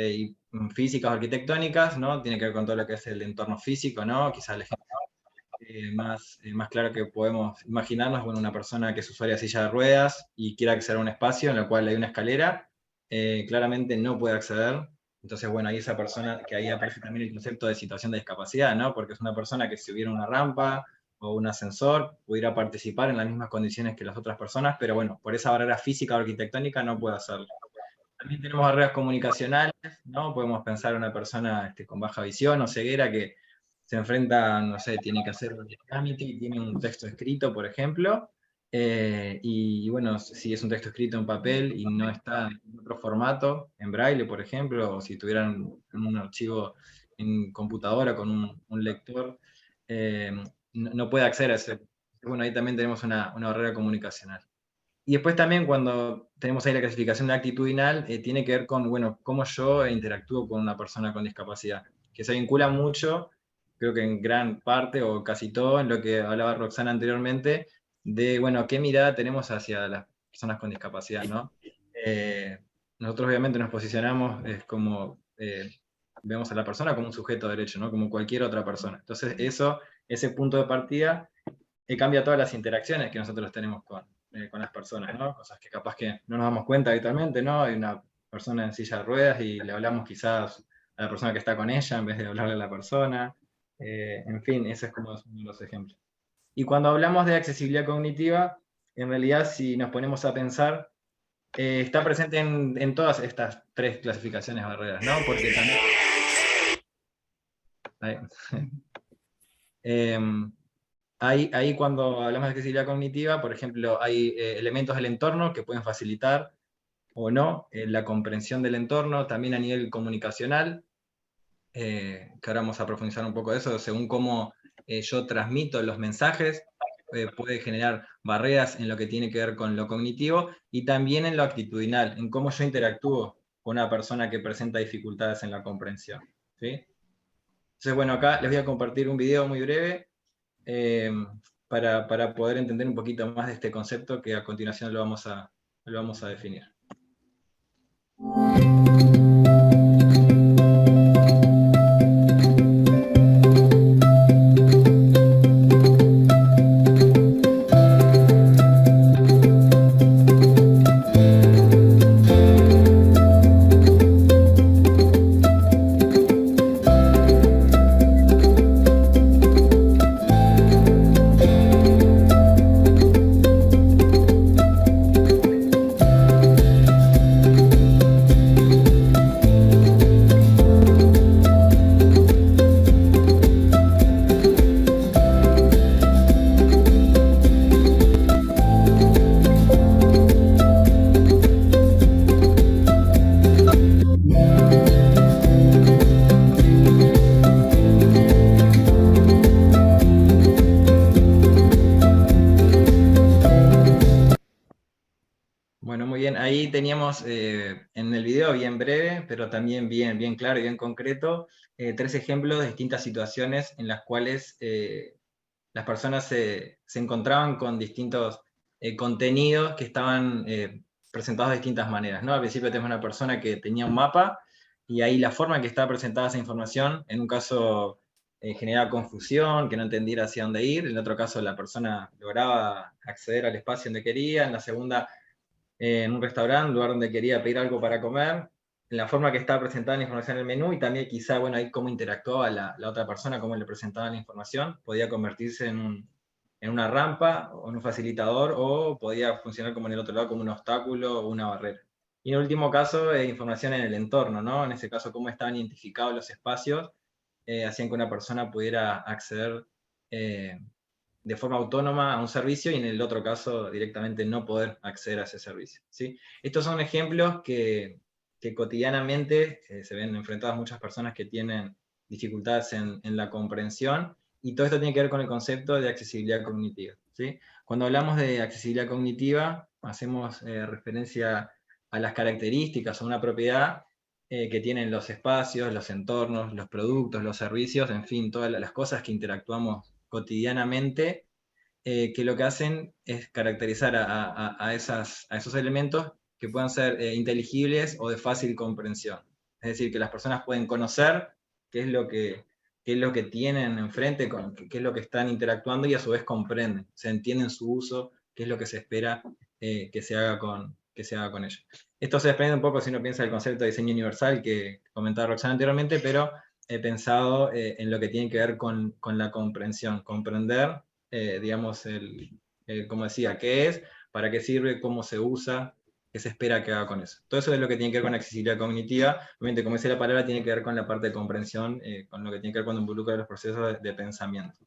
físicas o arquitectónicas, ¿no? Tiene que ver con todo lo que es el entorno físico, ¿no? Quizás el ejemplo más claro que podemos imaginarnos, bueno, una persona que es usuaria de silla de ruedas y quiere acceder a un espacio en el cual hay una escalera, claramente no puede acceder. Entonces, bueno, ahí esa persona, que ahí aparece también el concepto de situación de discapacidad, ¿no? Porque es una persona que si hubiera una rampa o un ascensor, pudiera participar en las mismas condiciones que las otras personas, pero bueno, por esa barrera física o arquitectónica no puede hacerlo. También tenemos barreras comunicacionales, ¿no? Podemos pensar en una persona con baja visión o ceguera que se enfrenta, no sé, tiene que hacer un trámite y tiene un texto escrito, por ejemplo, y bueno, si es un texto escrito en papel y no está en otro formato, en braille, por ejemplo, o si tuvieran un archivo en computadora con un lector, no puede acceder a ese. Bueno, ahí también tenemos una barrera comunicacional. Y después también cuando tenemos ahí la clasificación de actitudinal, tiene que ver con, bueno, cómo yo interactúo con una persona con discapacidad, que se vincula mucho, creo que en gran parte o casi todo, en lo que hablaba Roxana anteriormente, de, bueno, qué mirada tenemos hacia las personas con discapacidad, ¿no? Nosotros obviamente nos posicionamos como, vemos a la persona como un sujeto de derecho, ¿no? Como cualquier otra persona. Entonces ese punto de partida cambia todas las interacciones que nosotros tenemos con las personas, ¿no? Cosas que capaz que no nos damos cuenta habitualmente, ¿no? Hay una persona en silla de ruedas y le hablamos quizás a la persona que está con ella en vez de hablarle a la persona. En fin, ese es como uno de los ejemplos. Y cuando hablamos de accesibilidad cognitiva, en realidad si nos ponemos a pensar, está presente en todas estas tres clasificaciones de barreras, ¿no? Porque también... Ahí cuando hablamos de accesibilidad cognitiva, por ejemplo, hay elementos del entorno que pueden facilitar o no la comprensión del entorno, también a nivel comunicacional, que ahora vamos a profundizar un poco de eso, según cómo yo transmito los mensajes, puede generar barreras en lo que tiene que ver con lo cognitivo, y también en lo actitudinal, en cómo yo interactúo con una persona que presenta dificultades en la comprensión, ¿sí? Entonces, bueno, acá les voy a compartir un video muy breve, para poder entender un poquito más de este concepto que a continuación lo vamos a definir. Bueno, muy bien, ahí teníamos en el video bien breve, pero también bien claro y bien concreto, 3 ejemplos de distintas situaciones en las cuales las personas se encontraban con distintos contenidos que estaban presentados de distintas maneras, ¿no? Al principio tenemos una persona que tenía un mapa, y ahí la forma en que estaba presentada esa información, en un caso generaba confusión, que no entendiera hacia dónde ir, en otro caso la persona lograba acceder al espacio donde quería, en la segunda en un restaurante, lugar donde quería pedir algo para comer, en la forma que estaba presentada la información en el menú, y también quizá, bueno, ahí cómo interactuaba la otra persona, cómo le presentaba la información, podía convertirse en una rampa, o en un facilitador, o podía funcionar como en el otro lado, como un obstáculo o una barrera. Y en el último caso, información en el entorno, ¿no? En ese caso, cómo estaban identificados los espacios, hacían que una persona pudiera acceder de forma autónoma a un servicio, y en el otro caso directamente no poder acceder a ese servicio, ¿sí? Estos son ejemplos que cotidianamente se ven enfrentadas muchas personas que tienen dificultades en la comprensión, y todo esto tiene que ver con el concepto de accesibilidad cognitiva, ¿sí? Cuando hablamos de accesibilidad cognitiva, hacemos referencia a las características o una propiedad que tienen los espacios, los entornos, los productos, los servicios, en fin, todas las cosas que interactuamos cotidianamente, que lo que hacen es caracterizar a esos elementos que puedan ser inteligibles o de fácil comprensión. Es decir, que las personas pueden conocer qué es lo que tienen enfrente, qué es lo que están interactuando, y a su vez comprenden, se entienden su uso, qué es lo que se espera que se haga con ellos. Esto se desprende un poco si uno piensa el concepto de diseño universal que comentaba Roxana anteriormente, pero he pensado en lo que tiene que ver con la comprensión, comprender, digamos, como decía, qué es, para qué sirve, cómo se usa, qué se espera que haga con eso. Todo eso es lo que tiene que ver con accesibilidad cognitiva. Obviamente, como dice la palabra, tiene que ver con la parte de comprensión, con lo que tiene que ver cuando involucra los procesos de pensamiento.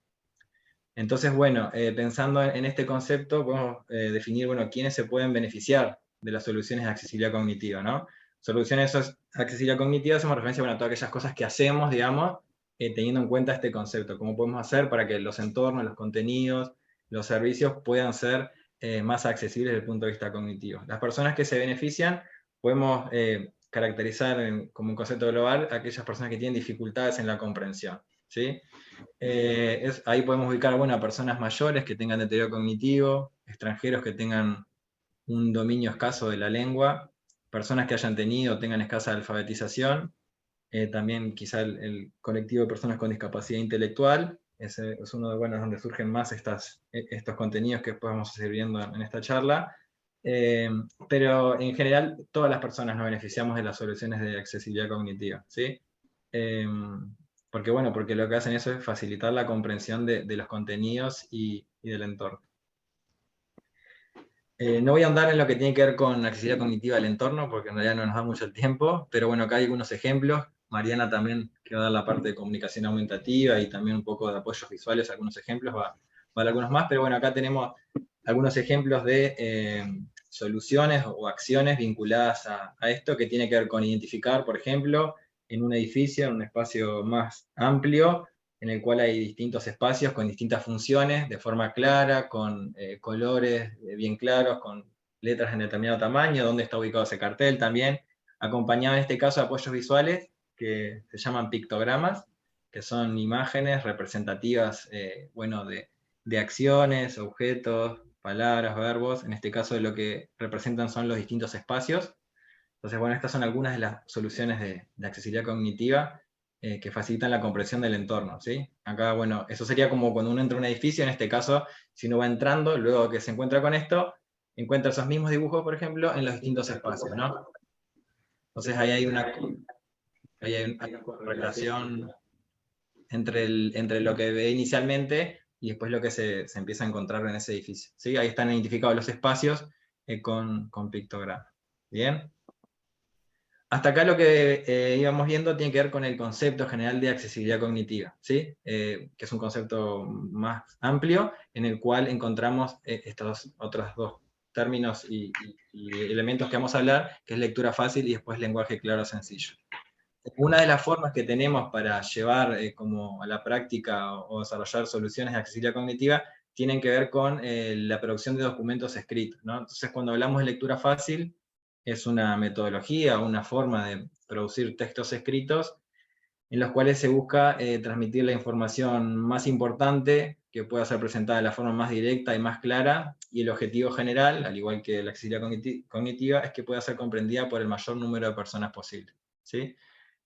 Entonces, bueno, pensando en este concepto, podemos definir, bueno, quiénes se pueden beneficiar de las soluciones de accesibilidad cognitiva, ¿no? Soluciones de accesibilidad cognitiva hacemos referencia, bueno, a todas aquellas cosas que hacemos, digamos, teniendo en cuenta este concepto. ¿Cómo podemos hacer para que los entornos, los contenidos, los servicios puedan ser más accesibles desde el punto de vista cognitivo? Las personas que se benefician, podemos caracterizar como un concepto global a aquellas personas que tienen dificultades en la comprensión, ¿sí? Ahí podemos ubicar, bueno, a personas mayores que tengan deterioro cognitivo, extranjeros que tengan un dominio escaso de la lengua, personas que hayan tenido o tengan escasa alfabetización, también quizá el colectivo de personas con discapacidad intelectual, es uno de, bueno, donde surgen más estos contenidos que después vamos a ir viendo en esta charla, pero en general todas las personas nos beneficiamos de las soluciones de accesibilidad cognitiva, ¿sí? Porque, bueno, porque lo que hacen eso es facilitar la comprensión de los contenidos y del entorno. No voy a ahondar en lo que tiene que ver con accesibilidad cognitiva del entorno, porque en realidad no nos da mucho el tiempo, pero bueno, acá hay algunos ejemplos. Mariana también, que va a dar la parte de comunicación aumentativa y también un poco de apoyos visuales, algunos ejemplos, va a dar algunos más, pero bueno, acá tenemos algunos ejemplos de soluciones o acciones vinculadas a esto, que tiene que ver con identificar, por ejemplo, en un edificio, en un espacio más amplio, en el cual hay distintos espacios con distintas funciones, de forma clara, con colores bien claros, con letras en determinado tamaño, dónde está ubicado ese cartel también, acompañado en este caso de apoyos visuales, que se llaman pictogramas, que son imágenes representativas, bueno, de acciones, objetos, palabras, verbos, en este caso lo que representan son los distintos espacios. Entonces, bueno, estas son algunas de las soluciones de accesibilidad cognitiva que facilitan la comprensión del entorno, ¿sí? Acá, bueno, eso sería como cuando uno entra a un edificio, en este caso, si uno va entrando, luego que se encuentra con esto, encuentra esos mismos dibujos, por ejemplo, en los distintos espacios, ¿no? Entonces ahí hay una correlación entre lo que ve inicialmente y después lo que se empieza a encontrar en ese edificio, ¿sí? Ahí están identificados los espacios con pictogramas. ¿Bien? Hasta acá lo que íbamos viendo tiene que ver con el concepto general de accesibilidad cognitiva, ¿sí? Que es un concepto más amplio, en el cual encontramos estos otros dos términos y elementos que vamos a hablar, que es lectura fácil y después lenguaje claro sencillo. Una de las formas que tenemos para llevar como a la práctica o desarrollar soluciones de accesibilidad cognitiva tienen que ver con la producción de documentos escritos, ¿no? Entonces, cuando hablamos de lectura fácil, es una metodología, una forma de producir textos escritos en los cuales se busca transmitir la información más importante que pueda ser presentada de la forma más directa y más clara, y el objetivo general, al igual que la accesibilidad cognitiva, es que pueda ser comprendida por el mayor número de personas posible, ¿sí?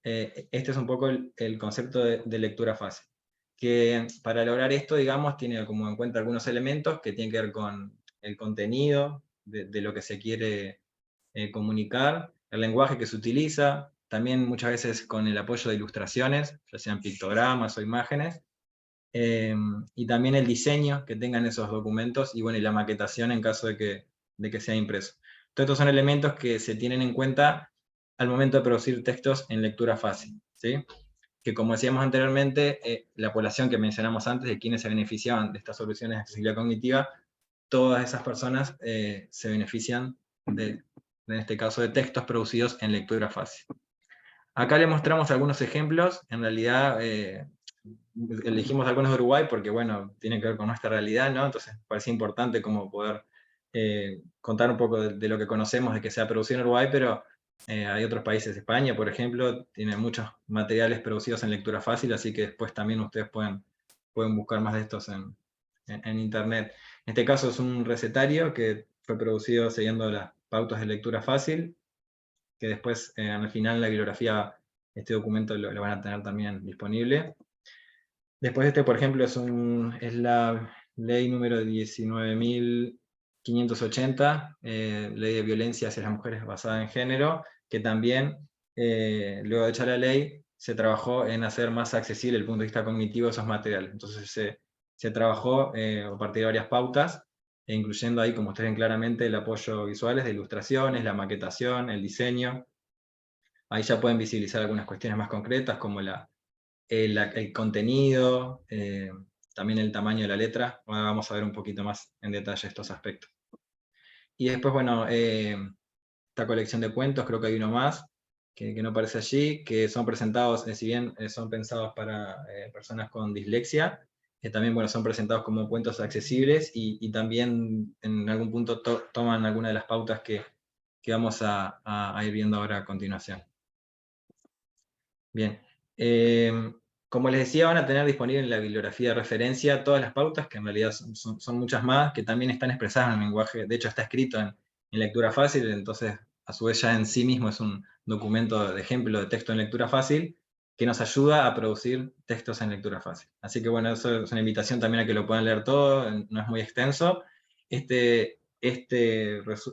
Este es un poco el concepto de lectura fácil, que para lograr esto, digamos, tiene como en cuenta algunos elementos que tienen que ver con el contenido de lo que se quiere comunicar, el lenguaje que se utiliza, también muchas veces con el apoyo de ilustraciones, ya sean pictogramas o imágenes, y también el diseño que tengan esos documentos, y bueno, y la maquetación en caso de que sea impreso. Todos estos son elementos que se tienen en cuenta al momento de producir textos en lectura fácil, ¿sí? Que como decíamos anteriormente, la población que mencionamos antes, de quienes se beneficiaban de estas soluciones de accesibilidad cognitiva, todas esas personas se benefician en este caso, de textos producidos en lectura fácil. Acá le mostramos algunos ejemplos, en realidad elegimos algunos de Uruguay porque, bueno, tienen que ver con nuestra realidad, ¿no? Entonces parecía importante como poder contar un poco de lo que conocemos de que se ha producido en Uruguay, pero hay otros países, España, por ejemplo, tiene muchos materiales producidos en lectura fácil, así que después también ustedes pueden buscar más de estos en internet. En este caso es un recetario que fue producido siguiendo las pautas de lectura fácil, que después al final en la bibliografía este documento lo van a tener también disponible. Después este, por ejemplo, es la ley número 19.580, ley de violencia hacia las mujeres basada en género, que también, luego de hecha la ley, se trabajó en hacer más accesible desde el punto de vista cognitivo esos materiales. Entonces se trabajó a partir de varias pautas, e incluyendo ahí, como ustedes ven claramente, el apoyo visuales de ilustraciones, la maquetación, el diseño. Ahí ya pueden visibilizar algunas cuestiones más concretas, como el contenido, también el tamaño de la letra. Ahora vamos a ver un poquito más en detalle estos aspectos. Y después, bueno, esta colección de cuentos, creo que hay uno más, que no aparece allí, que son presentados, si bien son pensados para personas con dislexia, también bueno, son presentados como cuentos accesibles, y también en algún punto toman algunas de las pautas que vamos a ir viendo ahora a continuación. Bien, como les decía, van a tener disponible en la bibliografía de referencia todas las pautas, que en realidad son muchas más, que también están expresadas en el lenguaje, de hecho está escrito en lectura fácil, entonces a su vez ya en sí mismo es un documento de ejemplo de texto en lectura fácil, que nos ayuda a producir textos en lectura fácil. Así que bueno, eso es una invitación también a que lo puedan leer todo, no es muy extenso.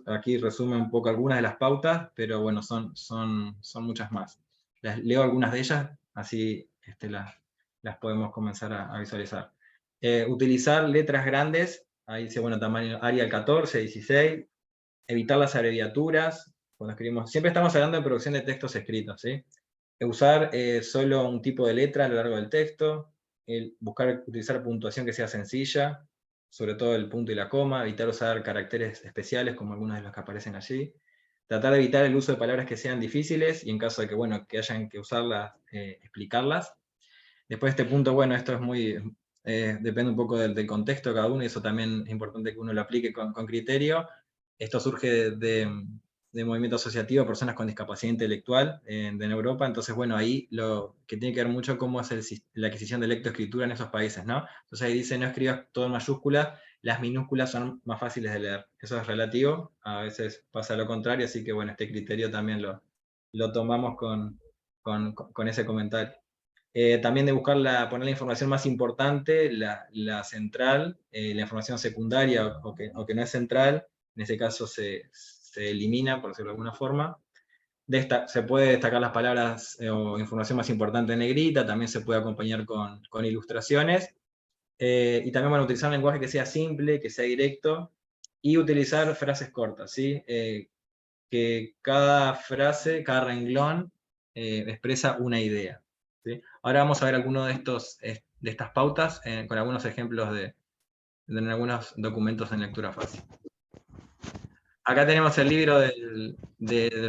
Aquí resume un poco algunas de las pautas, pero bueno, son muchas más. Leo algunas de ellas, así las podemos comenzar a visualizar. Utilizar letras grandes, ahí dice, bueno, tamaño Arial 14, 16, evitar las abreviaturas, cuando escribimos, siempre estamos hablando de producción de textos escritos, ¿sí? Usar solo un tipo de letra a lo largo del texto, utilizar puntuación que sea sencilla, sobre todo el punto y la coma, evitar usar caracteres especiales como algunos de los que aparecen allí, tratar de evitar el uso de palabras que sean difíciles, y en caso de que, bueno, que hayan que usarlas, explicarlas. Después de este punto, bueno, esto es muy, depende un poco del contexto de cada uno, y eso también es importante que uno lo aplique con criterio. Esto surge de movimiento asociativo de personas con discapacidad intelectual en Europa, entonces bueno, ahí lo que tiene que ver mucho cómo es la adquisición de lectoescritura en esos países, ¿no? Entonces ahí dice, no escribas todo en mayúsculas, las minúsculas son más fáciles de leer. Eso es relativo, a veces pasa lo contrario, así que bueno, este criterio también lo tomamos con ese comentario. También de buscar poner la información más importante, la central, la información secundaria o que no es central, en ese caso se elimina, por decirlo de alguna forma. Se puede destacar las palabras o información más importante en negrita, también se puede acompañar con ilustraciones. Y también, bueno, utilizar un lenguaje que sea simple, que sea directo, y utilizar frases cortas, ¿sí? Que cada frase, cada renglón, expresa una idea, ¿sí? Ahora vamos a ver algunos de estas pautas con algunos ejemplos de algunos documentos en lectura fácil. Acá tenemos el libro del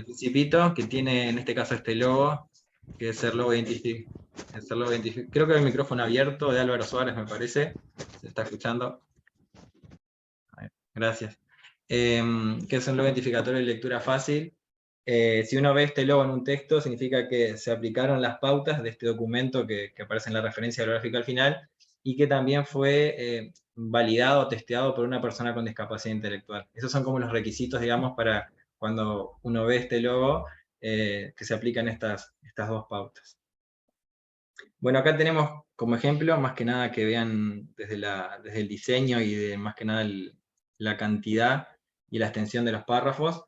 Principito, que tiene en este caso este logo, que es el logo identificado. Creo que hay el micrófono abierto de Álvaro Suárez, me parece. ¿Se está escuchando? Gracias. Que es un logo identificatorio de lectura fácil. Si uno ve este logo en un texto, significa que se aplicaron las pautas de este documento que aparece en la referencia bibliográfica al final, y que también fue validado o testeado por una persona con discapacidad intelectual. Esos son como los requisitos, digamos, para cuando uno ve este logo, que se aplican estas dos pautas. Bueno, acá tenemos como ejemplo, más que nada que vean desde el diseño y más que nada la cantidad y la extensión de los párrafos,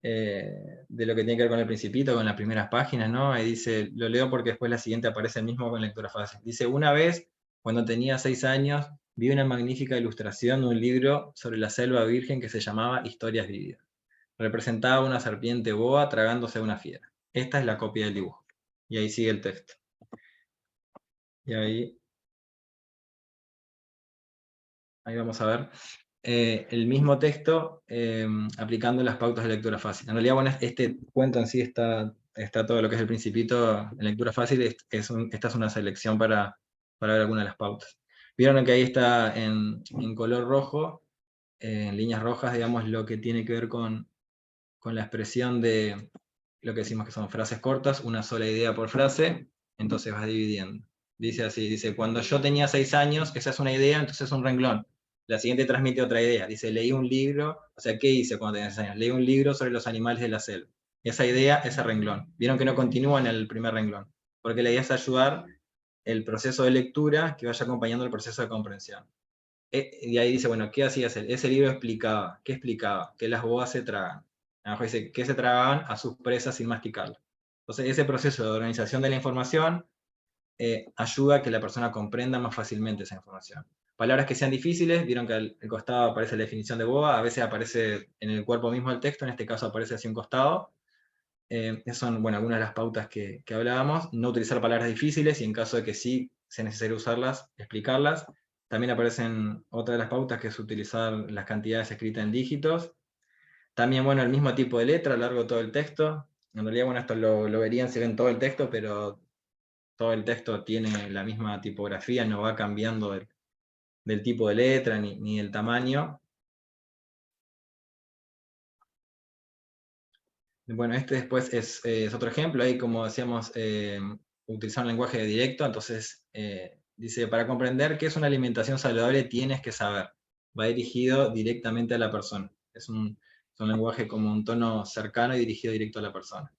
de lo que tiene que ver con el Principito, con las primeras páginas, ¿no? Ahí dice, lo leo porque después la siguiente aparece el mismo con lectura fácil. Dice, una vez, cuando tenía 6 años, vi una magnífica ilustración de un libro sobre la selva virgen que se llamaba Historias vividas. Representaba una serpiente boa tragándose a una fiera. Esta es la copia del dibujo. Y ahí sigue el texto. Y ahí vamos a ver el mismo texto aplicando las pautas de lectura fácil. En realidad, bueno, este cuento en sí está todo lo que es el Principito en lectura fácil. Esta es una selección para ver algunas de las pautas. Vieron que ahí está en color rojo, en líneas rojas, digamos, lo que tiene que ver con la expresión de lo que decimos que son frases cortas, una sola idea por frase, entonces vas dividiendo. Dice así, dice, cuando yo tenía 6 años, esa es una idea, entonces es un renglón. La siguiente transmite otra idea, dice, leí un libro, o sea, ¿qué hice cuando tenía 6 años? Leí un libro sobre los animales de la selva. Esa idea, ese renglón. Vieron que no continúa en el primer renglón, porque la idea es ayudar el proceso de lectura que vaya acompañando el proceso de comprensión. Y ahí dice, bueno, ¿qué hacía ese libro? Explicaba, ¿qué explicaba? Que las boas se tragan. Abajo dice, que se tragaban a sus presas sin masticarlas. Entonces, ese proceso de organización de la información ayuda a que la persona comprenda más fácilmente esa información. palabras que sean difíciles, vieron que al costado aparece la definición de BOA, a veces aparece en el cuerpo mismo del texto, en este caso aparece hacia un costado. Esas son, bueno, algunas de las pautas que hablábamos. No utilizar palabras difíciles, y en caso de que sí sea necesario usarlas, explicarlas. También aparecen otra de las pautas, que es utilizar las cantidades escritas en dígitos. También, bueno, el mismo tipo de letra a lo largo de todo el texto. En realidad, bueno, esto lo verían si ven todo el texto, pero todo el texto tiene la misma tipografía, no va cambiando del tipo de letra ni el tamaño. Bueno, este después es otro ejemplo, ahí como decíamos, utilizar un lenguaje directo, entonces dice, para comprender qué es una alimentación saludable tienes que saber. Va dirigido directamente a la persona. Es un lenguaje como un tono cercano y dirigido directo a la persona.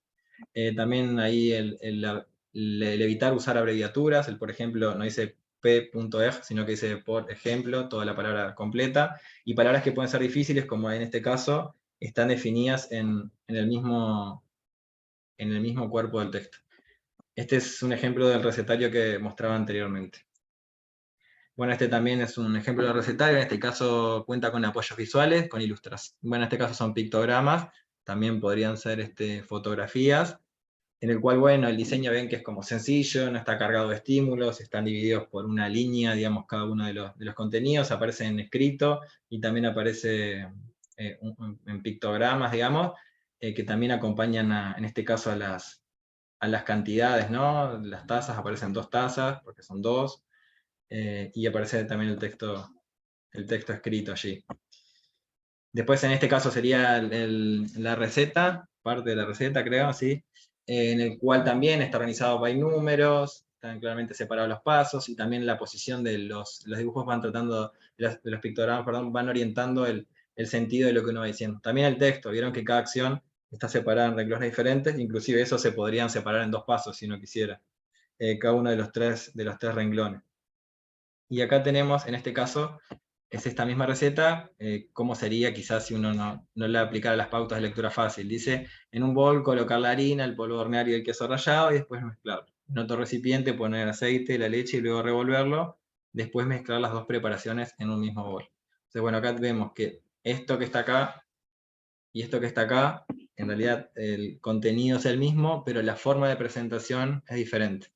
También ahí el evitar usar abreviaturas, por ejemplo, no dice p.eg, sino que dice por ejemplo, toda la palabra completa, y palabras que pueden ser difíciles, como en este caso, están definidas en el mismo cuerpo del texto. Este es un ejemplo del recetario que mostraba anteriormente. Bueno, este también es un ejemplo de recetario, en este caso cuenta con apoyos visuales, con ilustraciones. Bueno, en este caso son pictogramas, también podrían ser fotografías, en el cual, bueno, el diseño ven que es como sencillo, no está cargado de estímulos, están divididos por una línea, digamos, cada uno de los contenidos, aparece en escrito, y también aparece en pictogramas, digamos, que también acompañan, en este caso, a las cantidades, ¿no? Las tazas, aparecen 2 tazas, porque son 2, y aparece también el texto escrito allí. Después, en este caso, sería la receta, parte de la receta, creo, ¿sí? En el cual también está organizado by números, están claramente separados los pasos, y también la posición de los dibujos van tratando, de los pictogramas, perdón, van orientando el sentido de lo que uno va diciendo. También el texto, vieron que cada acción está separada en renglones diferentes, inclusive eso se podrían separar en 2 pasos si uno quisiera, cada uno de los tres renglones. Y acá tenemos, en este caso, es esta misma receta, cómo sería quizás si uno no le aplicara las pautas de lectura fácil. Dice, en un bol colocar la harina, el polvo de hornear y el queso rallado, y después mezclarlo. En otro recipiente poner aceite, la leche y luego revolverlo, después mezclar las 2 preparaciones en un mismo bol. Entonces, bueno, acá vemos que esto que está acá y esto que está acá, en realidad el contenido es el mismo, pero la forma de presentación es diferente.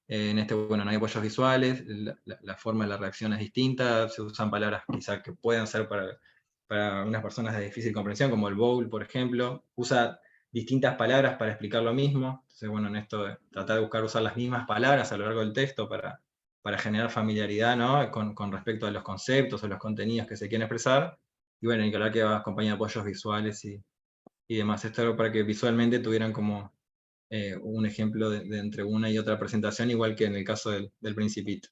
En bueno, no hay apoyos visuales, la forma de la reacción es distinta, se usan palabras quizás que puedan ser para unas personas de difícil comprensión, como el bowl, por ejemplo, usa distintas palabras para explicar lo mismo. Entonces, bueno, en esto tratar de buscar usar las mismas palabras a lo largo del texto para generar familiaridad, ¿no? con respecto a los conceptos o los contenidos que se quieren expresar, y bueno, y claro que va acompañado de apoyos visuales y demás. Esto era para que visualmente tuvieran como un ejemplo de entre una y otra presentación, igual que en el caso del Principito.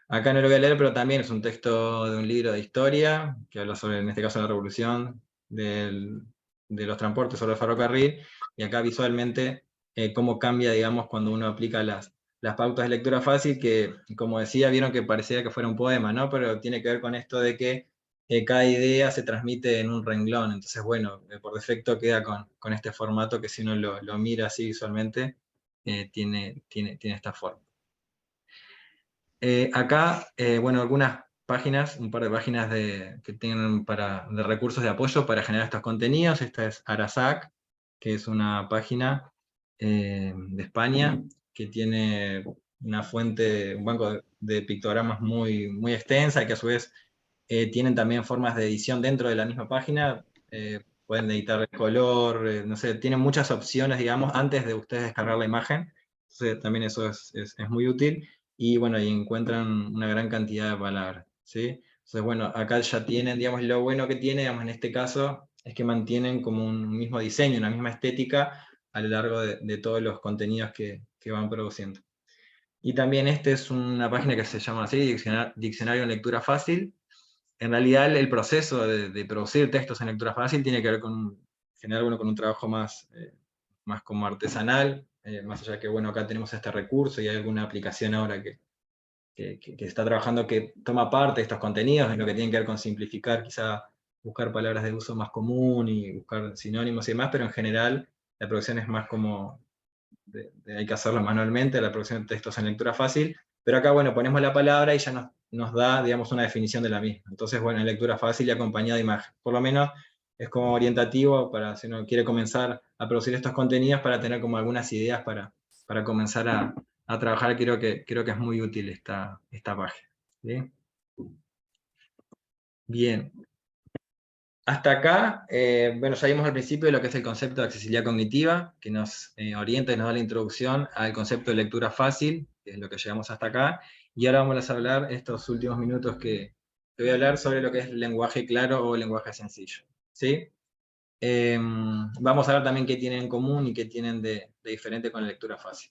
Acá no lo voy a leer, pero también es un texto de un libro de historia, que habla sobre, en este caso, la revolución de los transportes sobre el ferrocarril, y acá visualmente cómo cambia, digamos, cuando uno aplica las pautas de lectura fácil, que, como decía, vieron que parecía que fuera un poema, ¿no? Pero tiene que ver con esto de que cada idea se transmite en un renglón, entonces, bueno, por defecto queda con este formato que si uno lo mira así visualmente, tiene esta forma. Acá, bueno, algunas páginas, un par de páginas que tienen de recursos de apoyo para generar estos contenidos. Esta es Arasac, que es una página de España, que tiene una fuente, un banco de pictogramas muy, muy extensa, y que a su vez tienen también formas de edición dentro de la misma página. Pueden editar el color, no sé, tienen muchas opciones, digamos, antes de ustedes descargar la imagen. Entonces también eso es muy útil. Y bueno, y encuentran una gran cantidad de palabras, ¿sí? Entonces, bueno, acá ya tienen, digamos, lo bueno que tiene, digamos, en este caso, es que mantienen como un mismo diseño, una misma estética a lo largo de todos los contenidos que van produciendo. Y también es una página que se llama así, Diccionario en Lectura Fácil. En realidad el proceso de producir textos en lectura fácil tiene que ver con, generar con un trabajo más como artesanal, más allá que, bueno, acá tenemos este recurso y hay alguna aplicación ahora que está trabajando, que toma parte de estos contenidos, en lo que tiene que ver con simplificar, quizá buscar palabras de uso más común y buscar sinónimos y demás, pero en general la producción es más como, hay que hacerlo manualmente, la producción de textos en lectura fácil, pero acá, bueno, ponemos la palabra y ya nos da, digamos, una definición de la misma. Entonces, bueno, en lectura fácil y acompañada de imagen. Por lo menos es como orientativo para si uno quiere comenzar a producir estos contenidos, para tener como algunas ideas para comenzar a trabajar. Creo que es muy útil esta página. ¿Sí? Bien. Hasta acá, bueno, ya vimos al principio lo que es el concepto de accesibilidad cognitiva, que nos orienta y nos da la introducción al concepto de lectura fácil, que es lo que llegamos hasta acá, y ahora vamos a hablar, estos últimos minutos que voy a hablar, sobre lo que es lenguaje claro o lenguaje sencillo. ¿Sí? Vamos a ver también qué tienen en común y qué tienen de diferente con la lectura fácil.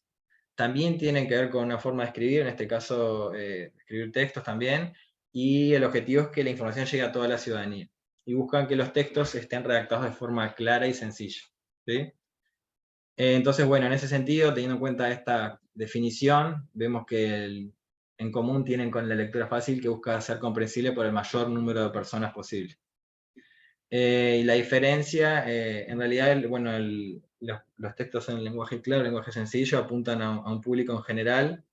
También tienen que ver con una forma de escribir, en este caso escribir textos también, y el objetivo es que la información llegue a toda la ciudadanía. Y buscan que los textos estén redactados de forma clara y sencilla. ¿Sí? Entonces, bueno, en ese sentido, teniendo en cuenta esta definición, vemos que en común tienen con la lectura fácil, que busca ser comprensible por el mayor número de personas posible. Y la diferencia, en realidad, bueno, los textos en lenguaje claro, lenguaje sencillo, apuntan a un público en general,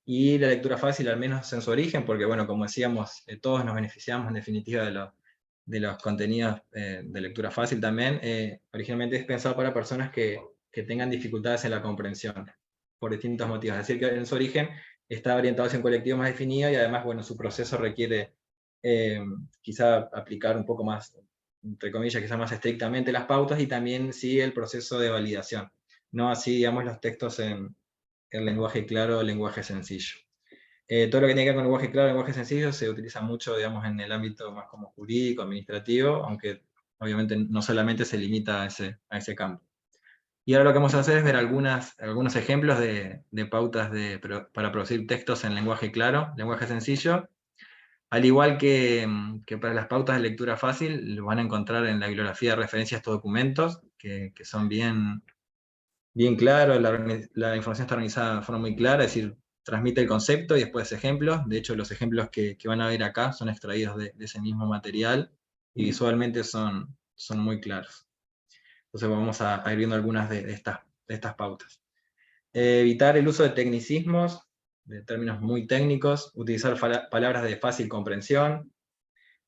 y la lectura fácil, al menos en su origen, porque bueno, como decíamos, todos nos beneficiamos en definitiva de los contenidos de lectura fácil también, originalmente es pensado para personas que tengan dificultades en la comprensión, por distintos motivos. Es decir, que en su origen está orientado hacia un colectivo más definido, y además, bueno, su proceso requiere quizá aplicar un poco más, entre comillas, quizá más estrictamente las pautas, y también sigue el proceso de validación. No así, digamos, los textos en lenguaje claro o lenguaje sencillo. Todo lo que tiene que ver con lenguaje claro, lenguaje sencillo, se utiliza mucho, digamos, en el ámbito más como jurídico, administrativo, aunque obviamente no solamente se limita a ese campo. Y ahora lo que vamos a hacer es ver algunos ejemplos de pautas para producir textos en lenguaje claro, lenguaje sencillo. Al igual que para las pautas de lectura fácil, lo van a encontrar en la bibliografía de referencia a estos documentos, que son bien claros, la información está organizada de forma muy clara, es decir, transmite el concepto y después ejemplos. De hecho, los ejemplos que van a ver acá son extraídos de ese mismo material, y visualmente son muy claros. Entonces vamos a ir viendo algunas de estas pautas. Evitar el uso de tecnicismos, de términos muy técnicos, utilizar palabras de fácil comprensión,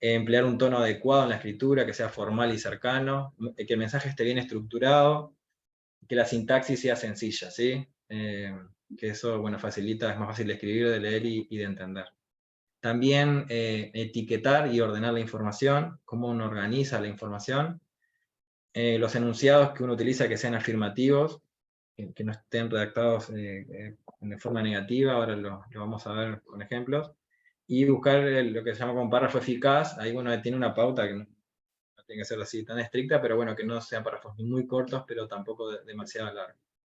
emplear un tono adecuado en la escritura, que sea formal y cercano, que el mensaje esté bien estructurado, que la sintaxis sea sencilla, ¿sí? Que eso, bueno, facilita, es más fácil de escribir, de leer y de entender. También etiquetar y ordenar la información, cómo uno organiza la información. Los enunciados que uno utiliza que sean afirmativos, que no estén redactados de forma negativa, ahora lo vamos a ver con ejemplos. Y buscar lo que se llama como párrafo eficaz. Ahí, bueno, tiene una pauta que no tiene que ser así tan estricta, pero bueno, que no sean párrafos ni muy cortos, pero tampoco demasiado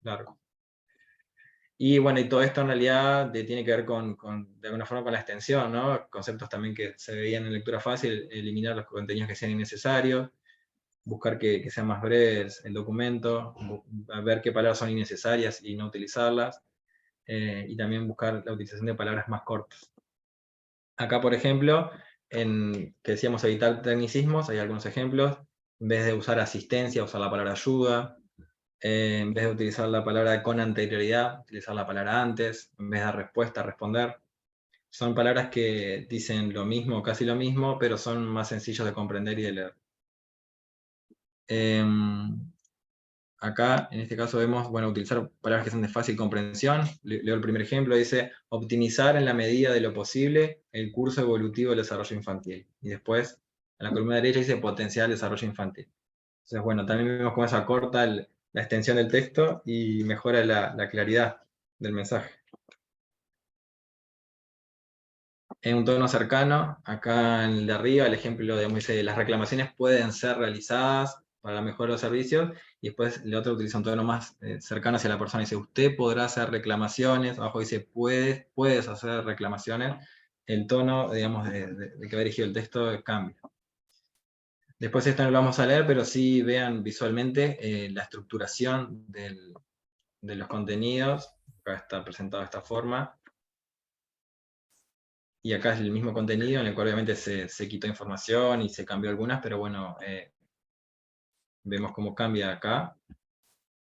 largos. Y bueno, y todo esto en realidad tiene que ver de alguna forma con la extensión, ¿no? Conceptos también que se veían en lectura fácil: eliminar los contenidos que sean innecesarios, buscar que sean más breves el documento, ver qué palabras son innecesarias y no utilizarlas, y también buscar la utilización de palabras más cortas. Acá, por ejemplo, que decíamos evitar tecnicismos, hay algunos ejemplos. En vez de usar asistencia, usar la palabra ayuda. En vez de utilizar la palabra con anterioridad, utilizar la palabra antes. En vez de respuesta, responder. Son palabras que dicen lo mismo, casi lo mismo, pero son más sencillos de comprender y de leer. Acá, en este caso, vemos, bueno, utilizar palabras que son de fácil comprensión. Leo el primer ejemplo, dice: optimizar en la medida de lo posible el curso evolutivo del desarrollo infantil. Y después, en la columna derecha dice: potenciar el desarrollo infantil. Entonces, bueno, también vemos cómo se acorta la extensión del texto y mejora la claridad del mensaje. En un tono cercano, acá en el de arriba, el ejemplo de dice: las reclamaciones pueden ser realizadas para la mejora de los servicios, y después el otro utiliza un tono más cercano hacia la persona, dice: usted podrá hacer reclamaciones. Abajo dice: puedes hacer reclamaciones. El tono, digamos, de que va dirigido el texto cambia. Después esto no lo vamos a leer, pero sí vean visualmente la estructuración de los contenidos. Acá está presentado de esta forma. Y acá es el mismo contenido, en el cual obviamente se quitó información y se cambió algunas, pero bueno, vemos cómo cambia acá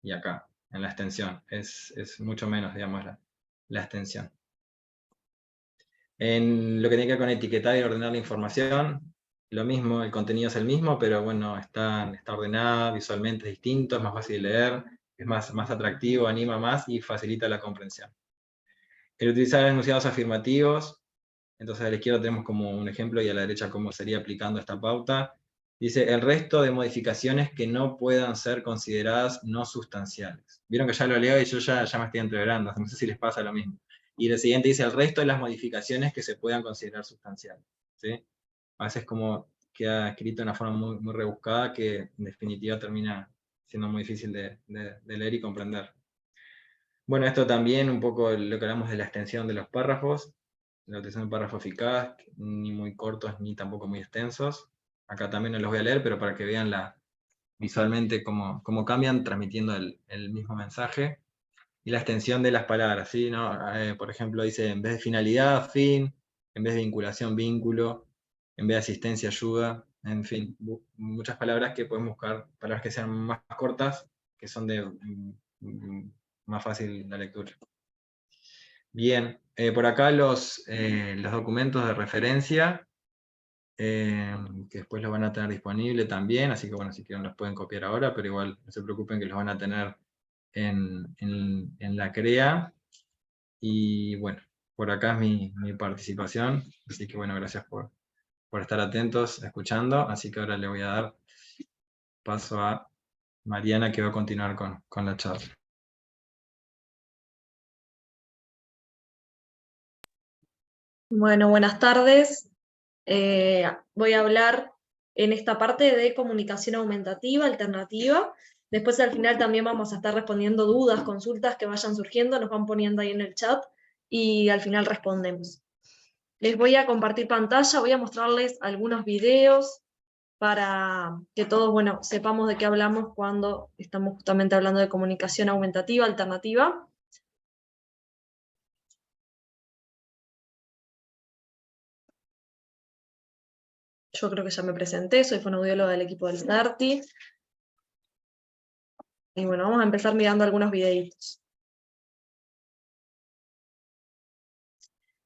y acá, en la extensión. Es mucho menos, digamos, la extensión. En lo que tiene que ver con etiquetar y ordenar la información, lo mismo, el contenido es el mismo, pero bueno, está ordenada, visualmente es distinto, es más fácil de leer, es más atractivo, anima más y facilita la comprensión. El utilizar enunciados afirmativos, entonces a la izquierda tenemos como un ejemplo y a la derecha cómo sería aplicando esta pauta. Dice, el resto de modificaciones que no puedan ser consideradas no sustanciales. Vieron que ya lo leo y yo ya me estoy entreverando, no sé si les pasa lo mismo. Y el siguiente dice, el resto de las modificaciones que se puedan considerar sustanciales. ¿Sí? A veces como queda escrito de una forma muy rebuscada que en definitiva termina siendo muy difícil de leer y comprender. Bueno, esto también un poco lo que hablamos de la extensión de los párrafos, la utilización de párrafo eficaz, ni muy cortos ni tampoco muy extensos. Acá también no los voy a leer, pero para que vean visualmente cómo cambian transmitiendo el mismo mensaje. Y la extensión de las palabras, ¿sí? ¿No? Por ejemplo, dice en vez de finalidad, fin, en vez de vinculación, vínculo, en vez de asistencia, ayuda, en fin, muchas palabras que podemos buscar, palabras que sean más cortas, que son de más fácil la lectura. Bien, por acá los documentos de referencia, que después los van a tener disponible también, así que bueno, si quieren los pueden copiar ahora, pero igual no se preocupen que los van a tener en la CREA. Y bueno, por acá es mi participación, así que bueno, gracias por estar atentos, escuchando, así que ahora le voy a dar paso a Mariana, que va a continuar con la charla. Bueno, buenas tardes. Voy a hablar en esta parte de comunicación aumentativa, alternativa. Después al final también vamos a estar respondiendo dudas, consultas que vayan surgiendo, nos van poniendo ahí en el chat y al final respondemos. Les voy a compartir pantalla, voy a mostrarles algunos videos para que todos, bueno, sepamos de qué hablamos cuando estamos justamente hablando de comunicación aumentativa, alternativa. Yo creo que ya me presenté, soy fonoaudióloga del equipo del CERTI. Y bueno, vamos a empezar mirando algunos videitos.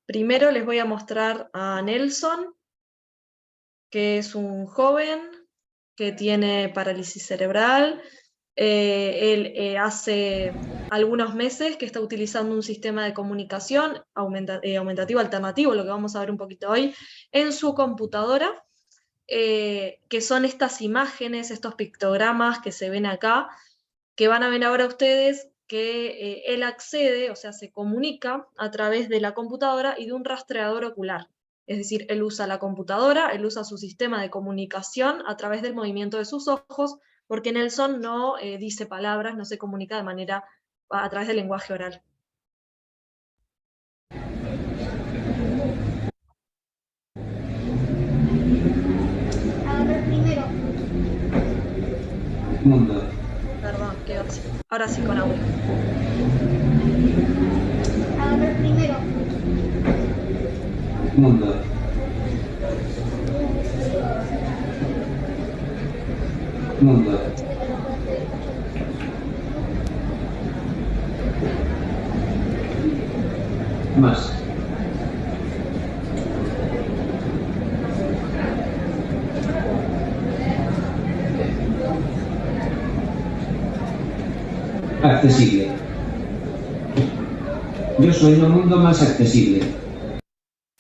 Primero les voy a mostrar a Nelson, que es un joven que tiene parálisis cerebral. Él hace algunos meses que está utilizando un sistema de comunicación aumentativo alternativo, lo que vamos a ver un poquito hoy, en su computadora, que son estas imágenes, estos pictogramas que se ven acá, que van a ver ahora ustedes que él accede, o sea, se comunica a través de la computadora y de un rastreador ocular. Es decir, él usa la computadora, él usa su sistema de comunicación a través del movimiento de sus ojos, porque Nelson no dice palabras, no se comunica de manera a través del lenguaje oral. Agarra primero. Mundo. Perdón, quedó así. Ahora sí con audio. Agarra primero. Mundo. Mundo. Más. Accesible. Yo soy un mundo más accesible.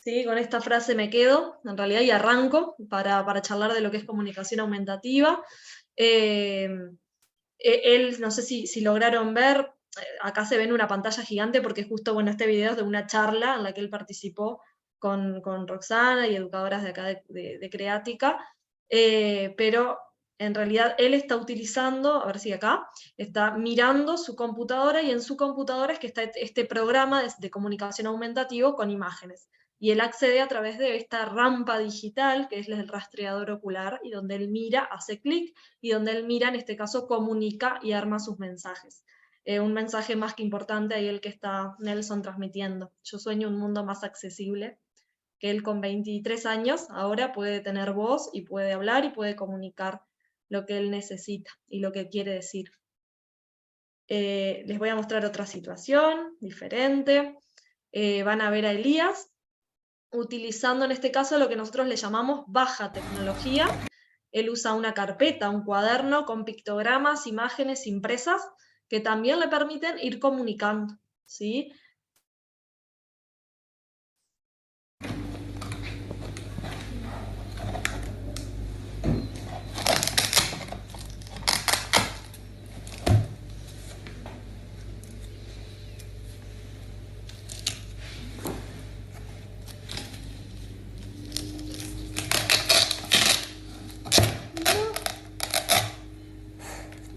Sí, con esta frase me quedo, en realidad, y arranco para charlar de lo que es comunicación aumentativa. Él, no sé si lograron ver, acá se ve en una pantalla gigante porque justo, bueno, este video es de una charla en la que él participó con Roxana y educadoras de acá de Creática, pero en realidad él está utilizando, a ver si acá, está mirando su computadora y en su computadora es que está este programa de comunicación aumentativo con imágenes. Y él accede a través de esta rampa digital, que es el rastreador ocular, y donde él mira, hace clic, y donde él mira, en este caso, comunica y arma sus mensajes. Un mensaje más que importante ahí el que está Nelson transmitiendo. Yo sueño un mundo más accesible, que él con 23 años ahora puede tener voz y puede hablar y puede comunicar lo que él necesita y lo que quiere decir. Les voy a mostrar otra situación diferente. Van a ver a Elías, utilizando en este caso lo que nosotros le llamamos baja tecnología. Él usa una carpeta, un cuaderno con pictogramas, imágenes impresas, que también le permiten ir comunicando, ¿sí?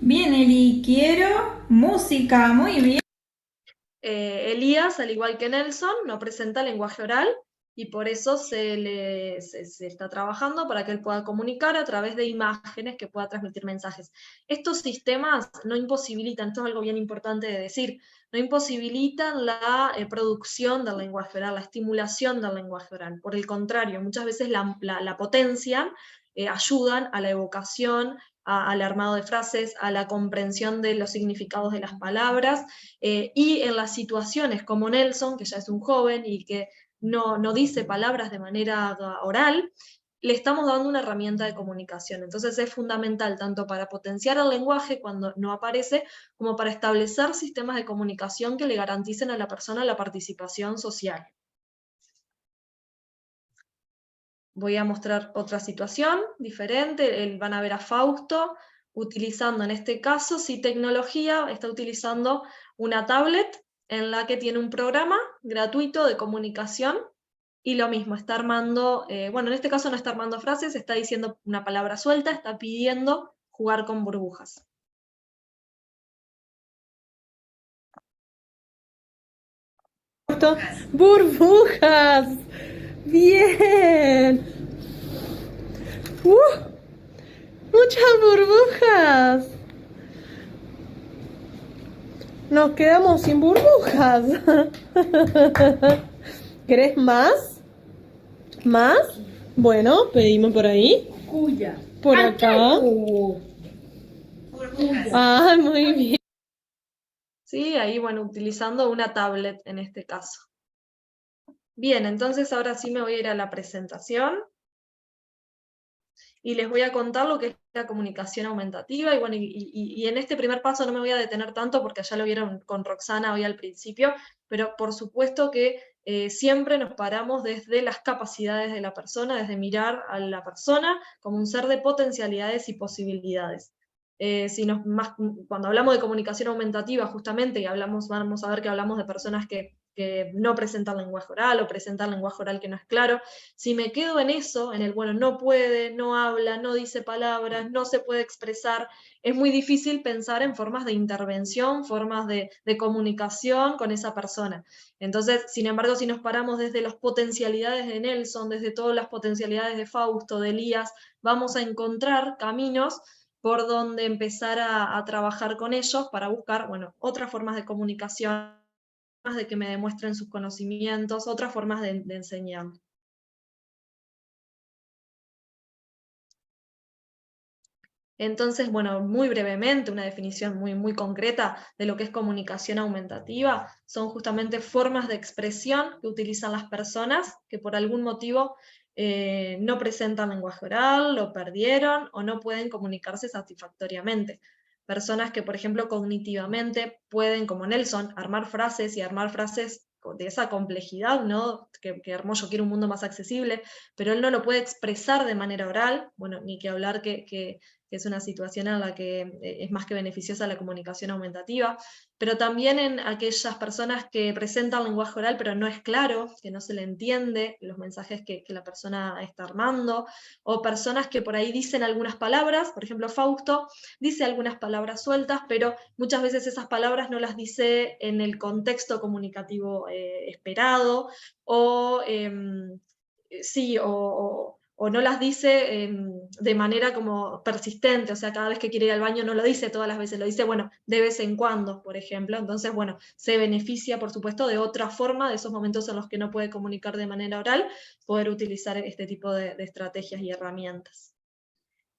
Bien, Eli, quiero música, muy bien. Elías, al igual que Nelson, no presenta lenguaje oral y por eso se está trabajando para que él pueda comunicar a través de imágenes, que pueda transmitir mensajes. Estos sistemas no imposibilitan, esto es algo bien importante de decir, no imposibilitan la producción del lenguaje oral, la estimulación del lenguaje oral. Por el contrario, muchas veces la potencian, ayudan a la evocación, al armado de frases, a la comprensión de los significados de las palabras, y en las situaciones como Nelson, que ya es un joven y que no dice palabras de manera oral, le estamos dando una herramienta de comunicación. Entonces es fundamental tanto para potenciar el lenguaje cuando no aparece, como para establecer sistemas de comunicación que le garanticen a la persona la participación social. Voy a mostrar otra situación diferente. Van a ver a Fausto utilizando, en este caso, sí tecnología, está utilizando una tablet en la que tiene un programa gratuito de comunicación, y lo mismo, está armando, bueno, en este caso no está armando frases, está diciendo una palabra suelta, está pidiendo jugar con burbujas. Burbujas. Bien. Muchas burbujas. Nos quedamos sin burbujas. ¿Querés más? ¿Más? Bueno, pedimos por ahí. Por acá. Ah, muy bien. ¿Sí? Ahí, bueno, utilizando una tablet en este caso. Bien, entonces ahora sí me voy a ir a la presentación y les voy a contar lo que es la comunicación aumentativa, y bueno, y en este primer paso no me voy a detener tanto porque ya lo vieron con Roxana hoy al principio, pero por supuesto que siempre nos paramos desde las capacidades de la persona, desde mirar a la persona como un ser de potencialidades y posibilidades. Cuando hablamos de comunicación aumentativa, justamente, y vamos a ver que hablamos de personas que no presentan lenguaje oral o presentan lenguaje oral que no es claro. Si me quedo en eso, en el, bueno, no puede, no habla, no dice palabras, no se puede expresar, es muy difícil pensar en formas de intervención, formas de comunicación con esa persona. Entonces, sin embargo, si nos paramos desde las potencialidades de Nelson, desde todas las potencialidades de Fausto, de Elías, vamos a encontrar caminos por donde empezar a trabajar con ellos para buscar, bueno, otras formas de comunicación, de que me demuestren sus conocimientos, otras formas de enseñar. Entonces, bueno, muy brevemente, una definición muy concreta de lo que es comunicación aumentativa, son justamente formas de expresión que utilizan las personas que por algún motivo no presentan lenguaje oral, lo perdieron o no pueden comunicarse satisfactoriamente. Personas que, por ejemplo, cognitivamente pueden, como Nelson, armar frases de esa complejidad, ¿no? Que armó Yo quiero un mundo más accesible, pero él no lo puede expresar de manera oral, bueno, ni que hablar que es una situación en la que es más que beneficiosa la comunicación aumentativa, pero también en aquellas personas que presentan lenguaje oral pero no es claro, que no se le entiende los mensajes que la persona está armando, o personas que por ahí dicen algunas palabras, por ejemplo Fausto dice algunas palabras sueltas, pero muchas veces esas palabras no las dice en el contexto comunicativo esperado, o sí, o no las dice de manera como persistente, o sea, cada vez que quiere ir al baño no lo dice todas las veces, lo dice, bueno, de vez en cuando, por ejemplo. Entonces, bueno, se beneficia, por supuesto, de otra forma, de esos momentos en los que no puede comunicar de manera oral, poder utilizar este tipo de estrategias y herramientas.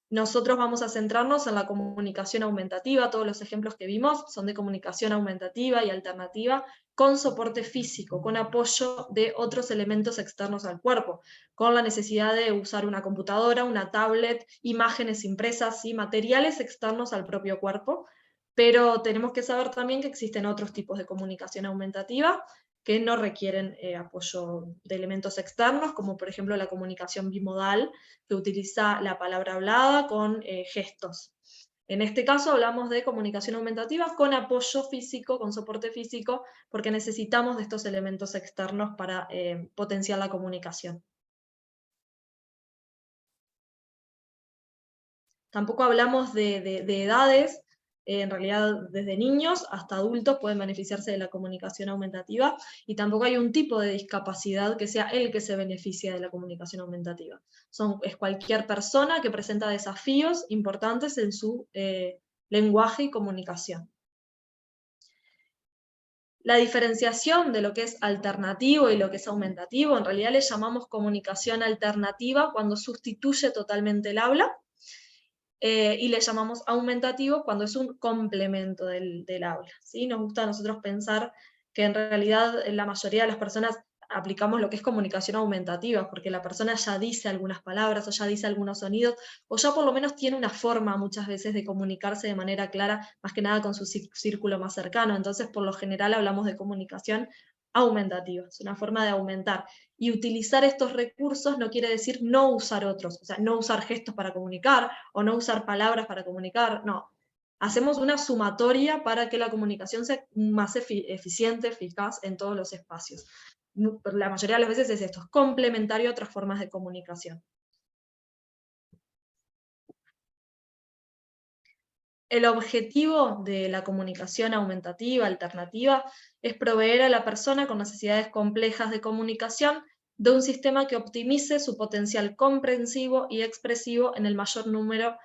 Nosotros vamos a centrarnos en la comunicación aumentativa. Todos los ejemplos que vimos son de comunicación aumentativa y alternativa con soporte físico, con apoyo de otros elementos externos al cuerpo, con la necesidad de usar una computadora, una tablet, imágenes impresas y materiales externos al propio cuerpo, pero tenemos que saber también que existen otros tipos de comunicación aumentativa que no requieren apoyo de elementos externos, como por ejemplo la comunicación bimodal, que utiliza la palabra hablada con gestos. En este caso hablamos de comunicación aumentativa con apoyo físico, con soporte físico, porque necesitamos de estos elementos externos para potenciar la comunicación. Tampoco hablamos de edades, en realidad desde niños hasta adultos pueden beneficiarse de la comunicación aumentativa, y tampoco hay un tipo de discapacidad que sea el que se beneficia de la comunicación aumentativa. Es cualquier persona que presenta desafíos importantes en su lenguaje y comunicación. La diferenciación de lo que es alternativo y lo que es aumentativo, en realidad le llamamos comunicación alternativa cuando sustituye totalmente el habla, y le llamamos aumentativo cuando es un complemento del habla, ¿sí? Nos gusta a nosotros pensar que en realidad la mayoría de las personas aplicamos lo que es comunicación aumentativa, porque la persona ya dice algunas palabras, o ya dice algunos sonidos, o ya por lo menos tiene una forma muchas veces de comunicarse de manera clara, más que nada con su círculo más cercano. Entonces, por lo general hablamos de comunicación aumentativa, es una forma de aumentar. Y utilizar estos recursos no quiere decir no usar otros, o sea, no usar gestos para comunicar, o no usar palabras para comunicar, no. Hacemos una sumatoria para que la comunicación sea más eficiente, eficaz en todos los espacios. La mayoría de las veces es esto, es complementario a otras formas de comunicación. El objetivo de la comunicación aumentativa, alternativa, es proveer a la persona con necesidades complejas de comunicación de un sistema que optimice su potencial comprensivo y expresivo en el mayor número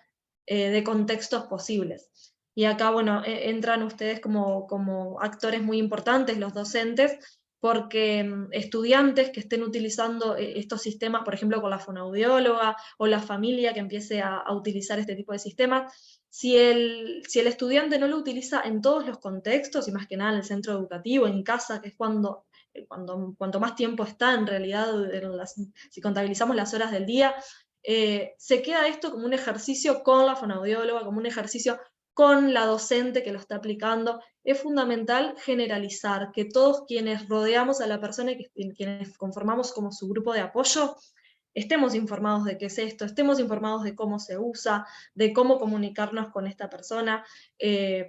de contextos posibles. Y acá, bueno, entran ustedes como actores muy importantes, los docentes, porque estudiantes que estén utilizando estos sistemas, por ejemplo con la fonoaudióloga, o la familia que empiece a utilizar este tipo de sistemas, si el estudiante no lo utiliza en todos los contextos, y más que nada en el centro educativo, en casa, que es cuanto más tiempo está en realidad, si contabilizamos las horas del día, se queda esto como un ejercicio con la fonoaudióloga, como un ejercicio con la docente que lo está aplicando. Es fundamental generalizar, que todos quienes rodeamos a la persona y quienes conformamos como su grupo de apoyo, estemos informados de qué es esto, estemos informados de cómo se usa, de cómo comunicarnos con esta persona,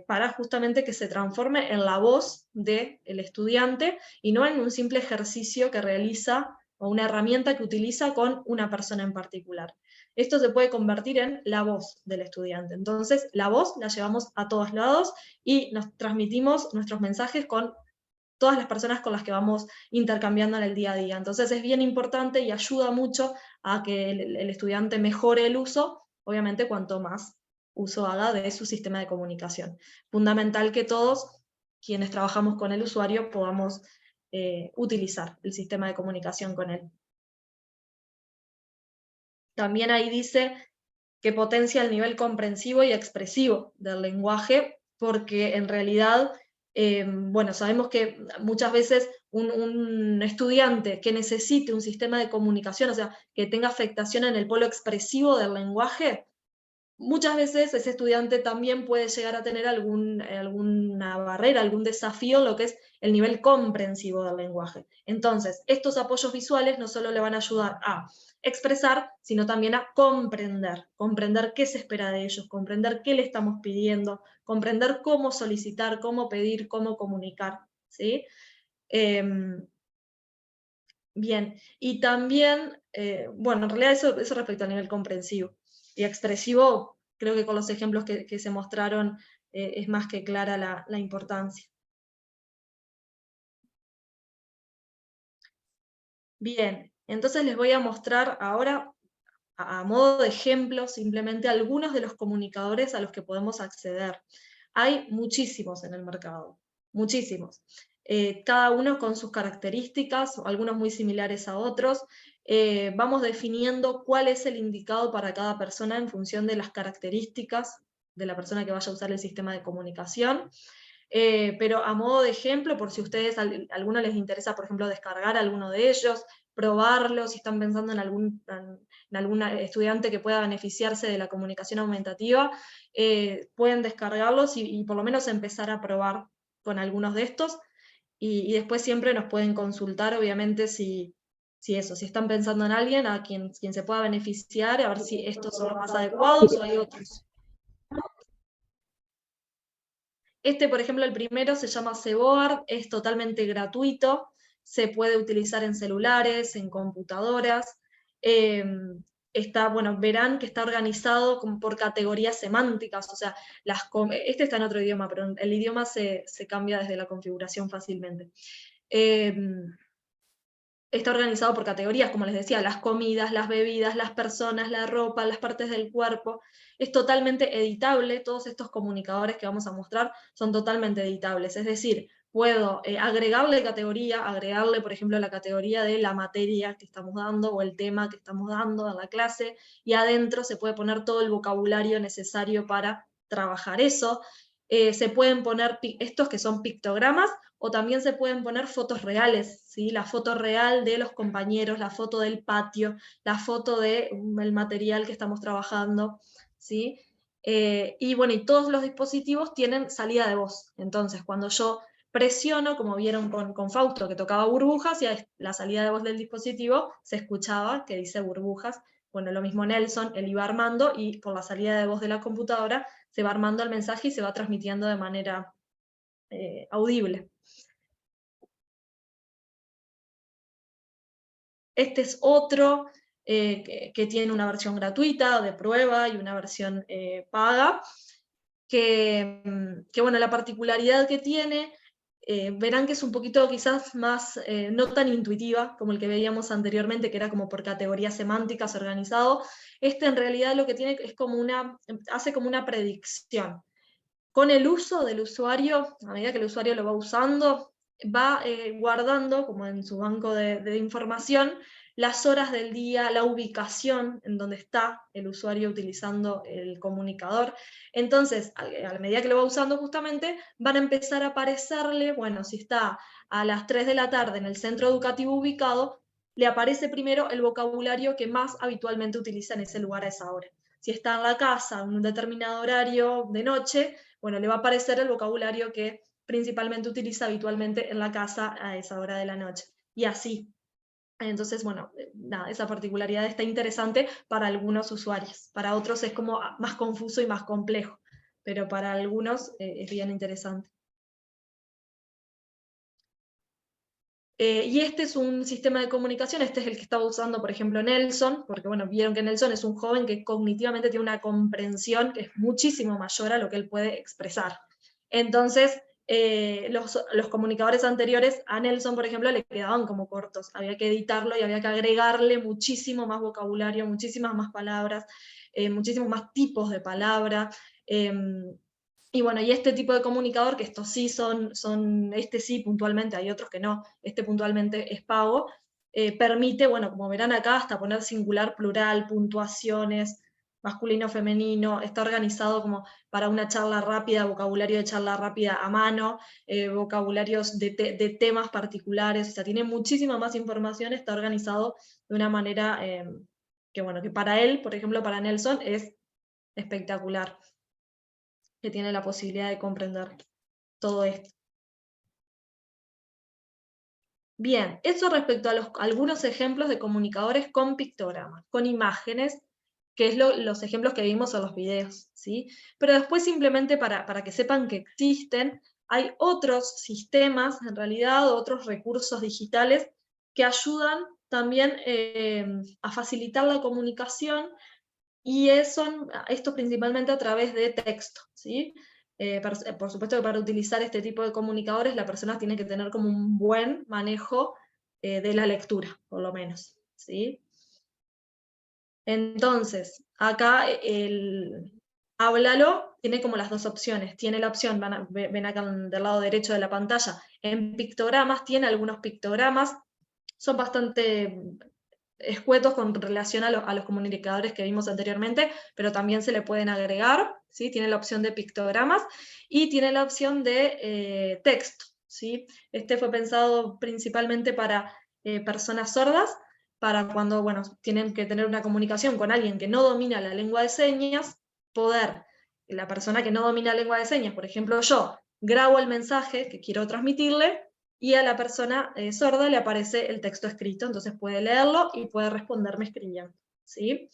para justamente que se transforme en la voz del estudiante y no en un simple ejercicio que realiza o una herramienta que utiliza con una persona en particular. Esto se puede convertir en la voz del estudiante. Entonces, la voz la llevamos a todos lados y nos transmitimos nuestros mensajes con todas las personas con las que vamos intercambiando en el día a día. Entonces es bien importante y ayuda mucho a que el estudiante mejore el uso, obviamente cuanto más uso haga de su sistema de comunicación. Fundamental que todos quienes trabajamos con el usuario podamos utilizar el sistema de comunicación con él. También ahí dice que potencia el nivel comprensivo y expresivo del lenguaje, porque en realidad, bueno, sabemos que muchas veces un estudiante que necesite un sistema de comunicación, o sea, que tenga afectación en el polo expresivo del lenguaje, muchas veces ese estudiante también puede llegar a tener alguna barrera, algún desafío en lo que es el nivel comprensivo del lenguaje. Entonces, estos apoyos visuales no solo le van a ayudar a expresar, sino también a comprender qué se espera de ellos, comprender qué le estamos pidiendo, comprender cómo solicitar, cómo pedir, cómo comunicar, ¿sí? Bien, y también, bueno, en realidad eso respecto al nivel comprensivo. Y expresivo, creo que con los ejemplos que se mostraron es más que clara la importancia. Bien, entonces les voy a mostrar ahora, a modo de ejemplo, simplemente algunos de los comunicadores a los que podemos acceder. Hay muchísimos en el mercado, muchísimos. Cada uno con sus características, algunos muy similares a otros. Vamos definiendo cuál es el indicado para cada persona en función de las características de la persona que vaya a usar el sistema de comunicación. pero a modo de ejemplo, por si a ustedes, a alguno les interesa, por ejemplo, descargar alguno de ellos, probarlo, si están pensando en algún estudiante que pueda beneficiarse de la comunicación aumentativa, pueden descargarlos y por lo menos empezar a probar con algunos de estos, y después siempre nos pueden consultar, obviamente, si están pensando en alguien a quien se pueda beneficiar, a ver si estos son los más adecuados o hay otros. Este, por ejemplo, el primero se llama Seboard, es totalmente gratuito, se puede utilizar en celulares, en computadoras. Verán que está organizado como por categorías semánticas, o sea, este está en otro idioma, pero el idioma se cambia desde la configuración fácilmente. Está organizado por categorías, como les decía, las comidas, las bebidas, las personas, la ropa, las partes del cuerpo. Es totalmente editable, todos estos comunicadores que vamos a mostrar son totalmente editables, es decir, puedo agregarle categoría, por ejemplo, la categoría de la materia que estamos dando o el tema que estamos dando en la clase, y adentro se puede poner todo el vocabulario necesario para trabajar eso. Se pueden poner estos que son pictogramas, o también se pueden poner fotos reales, ¿sí? La foto real de los compañeros, la foto del patio, la foto del material que estamos trabajando, ¿sí? Y todos los dispositivos tienen salida de voz. Entonces, cuando yo presiono, como vieron con Fausto, que tocaba burbujas, y la salida de voz del dispositivo se escuchaba que dice burbujas. Bueno, lo mismo Nelson, él iba armando, y por la salida de voz de la computadora se va armando el mensaje y se va transmitiendo de manera audible. Este es otro que tiene una versión gratuita de prueba y una versión paga, que la particularidad que tiene, verán que es un poquito quizás más, no tan intuitiva como el que veíamos anteriormente, que era como por categorías semánticas organizado. Este en realidad lo que tiene es hace como una predicción. Con el uso del usuario, a medida que el usuario lo va usando, va guardando, como en su banco de información, las horas del día, la ubicación en donde está el usuario utilizando el comunicador. Entonces, a la medida que lo va usando justamente, van a empezar a aparecerle, si está a las 3 de la tarde en el centro educativo ubicado, le aparece primero el vocabulario que más habitualmente utiliza en ese lugar a esa hora. Si está en la casa en un determinado horario de noche, le va a aparecer el vocabulario que principalmente utiliza habitualmente en la casa a esa hora de la noche. Y así. Entonces, esa particularidad está interesante para algunos usuarios. Para otros es como más confuso y más complejo, pero para algunos es bien interesante. Y este es un sistema de comunicación, este es el que estaba usando, por ejemplo, Nelson, porque vieron que Nelson es un joven que cognitivamente tiene una comprensión que es muchísimo mayor a lo que él puede expresar. Entonces, los comunicadores anteriores a Nelson, por ejemplo, le quedaban como cortos, había que editarlo y había que agregarle muchísimo más vocabulario, muchísimas más palabras, muchísimos más tipos de palabra. Y este tipo de comunicador, que estos sí este sí puntualmente, hay otros que no, este puntualmente es pago, permite, como verán acá, hasta poner singular, plural, puntuaciones, masculino, femenino, está organizado como para una charla rápida, vocabulario de charla rápida a mano, vocabularios de temas particulares, o sea, tiene muchísima más información, está organizado de una manera que para él, por ejemplo, para Nelson, es espectacular, que tiene la posibilidad de comprender todo esto. Bien, eso respecto a algunos ejemplos de comunicadores con pictogramas, con imágenes, que es los ejemplos que vimos en los videos, ¿sí? Pero después simplemente para que sepan que existen, hay otros sistemas, en realidad, otros recursos digitales que ayudan también a facilitar la comunicación, y son esto principalmente a través de texto, ¿sí? Por supuesto que para utilizar este tipo de comunicadores la persona tiene que tener como un buen manejo de la lectura, por lo menos, ¿sí? Entonces, acá el Háblalo tiene como las dos opciones. Tiene la opción, ven acá del lado derecho de la pantalla, en pictogramas, tiene algunos pictogramas, son bastante escuetos con relación a los comunicadores que vimos anteriormente, pero también se le pueden agregar, ¿sí? Tiene la opción de pictogramas y tiene la opción de texto, ¿sí? Este fue pensado principalmente para personas sordas, para cuando, bueno, tienen que tener una comunicación con alguien que no domina la lengua de señas, poder, la persona que no domina la lengua de señas, por ejemplo yo, grabo el mensaje que quiero transmitirle, y a la persona sorda le aparece el texto escrito, entonces puede leerlo y puede responderme escribiendo, ¿sí?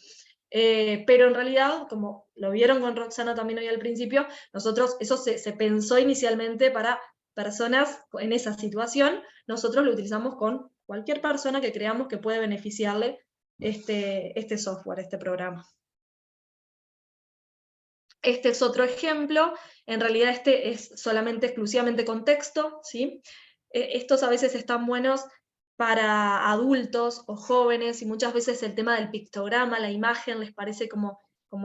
Pero en realidad, como lo vieron con Roxana también hoy al principio, nosotros, eso se pensó inicialmente para personas en esa situación, nosotros lo utilizamos con cualquier persona que creamos que puede beneficiarle este software, este programa. Este es otro ejemplo, en realidad este es solamente exclusivamente con texto, ¿sí? Estos a veces están buenos para adultos o jóvenes, y muchas veces el tema del pictograma, la imagen, les parece como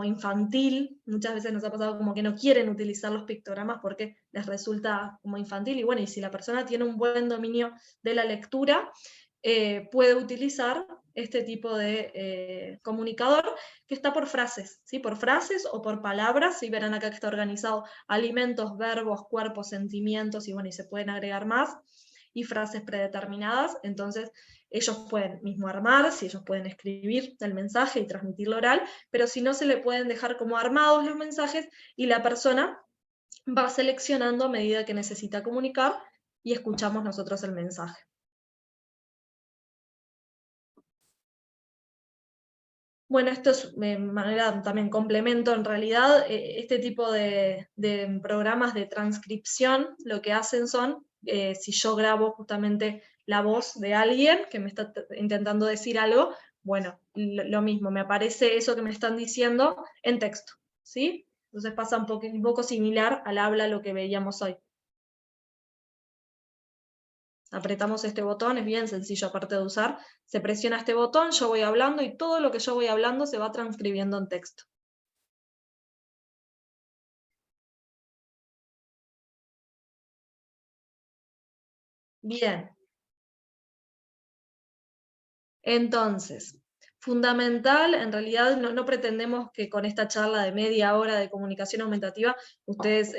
infantil. Muchas veces nos ha pasado como que no quieren utilizar los pictogramas porque les resulta como infantil, y bueno, y si la persona tiene un buen dominio de la lectura, puede utilizar este tipo de comunicador que está por frases, ¿sí? Por frases o por palabras, y verán acá que está organizado alimentos, verbos, cuerpos, sentimientos, y bueno, y se pueden agregar más, y frases predeterminadas. Entonces ellos pueden mismo armar, si ellos pueden escribir el mensaje y transmitirlo oral, pero si no, se le pueden dejar como armados los mensajes, y la persona va seleccionando a medida que necesita comunicar, y escuchamos nosotros el mensaje. Bueno, esto es de manera también complemento, en realidad, este tipo de programas de transcripción, lo que hacen son, si yo grabo justamente la voz de alguien que me está intentando decir algo, bueno, lo mismo, me aparece eso que me están diciendo en texto, ¿sí? Entonces pasa un poco similar al habla, lo que veíamos hoy. Apretamos este botón, es bien sencillo aparte de usar, se presiona este botón, yo voy hablando y todo lo que yo voy hablando se va transcribiendo en texto. Bien. Entonces, fundamental, en realidad no pretendemos que con esta charla de media hora de comunicación aumentativa ustedes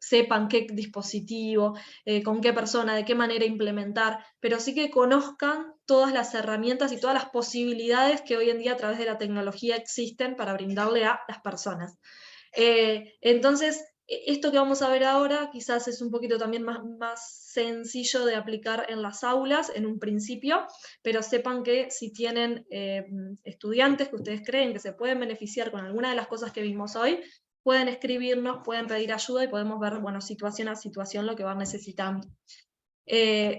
sepan qué dispositivo, con qué persona, de qué manera implementar, pero sí que conozcan todas las herramientas y todas las posibilidades que hoy en día a través de la tecnología existen para brindarle a las personas. Entonces, esto que vamos a ver ahora quizás es un poquito también más sencillo de aplicar en las aulas en un principio, pero sepan que si tienen estudiantes que ustedes creen que se pueden beneficiar con alguna de las cosas que vimos hoy, pueden escribirnos, pueden pedir ayuda, y podemos ver, bueno, situación a situación lo que van necesitando.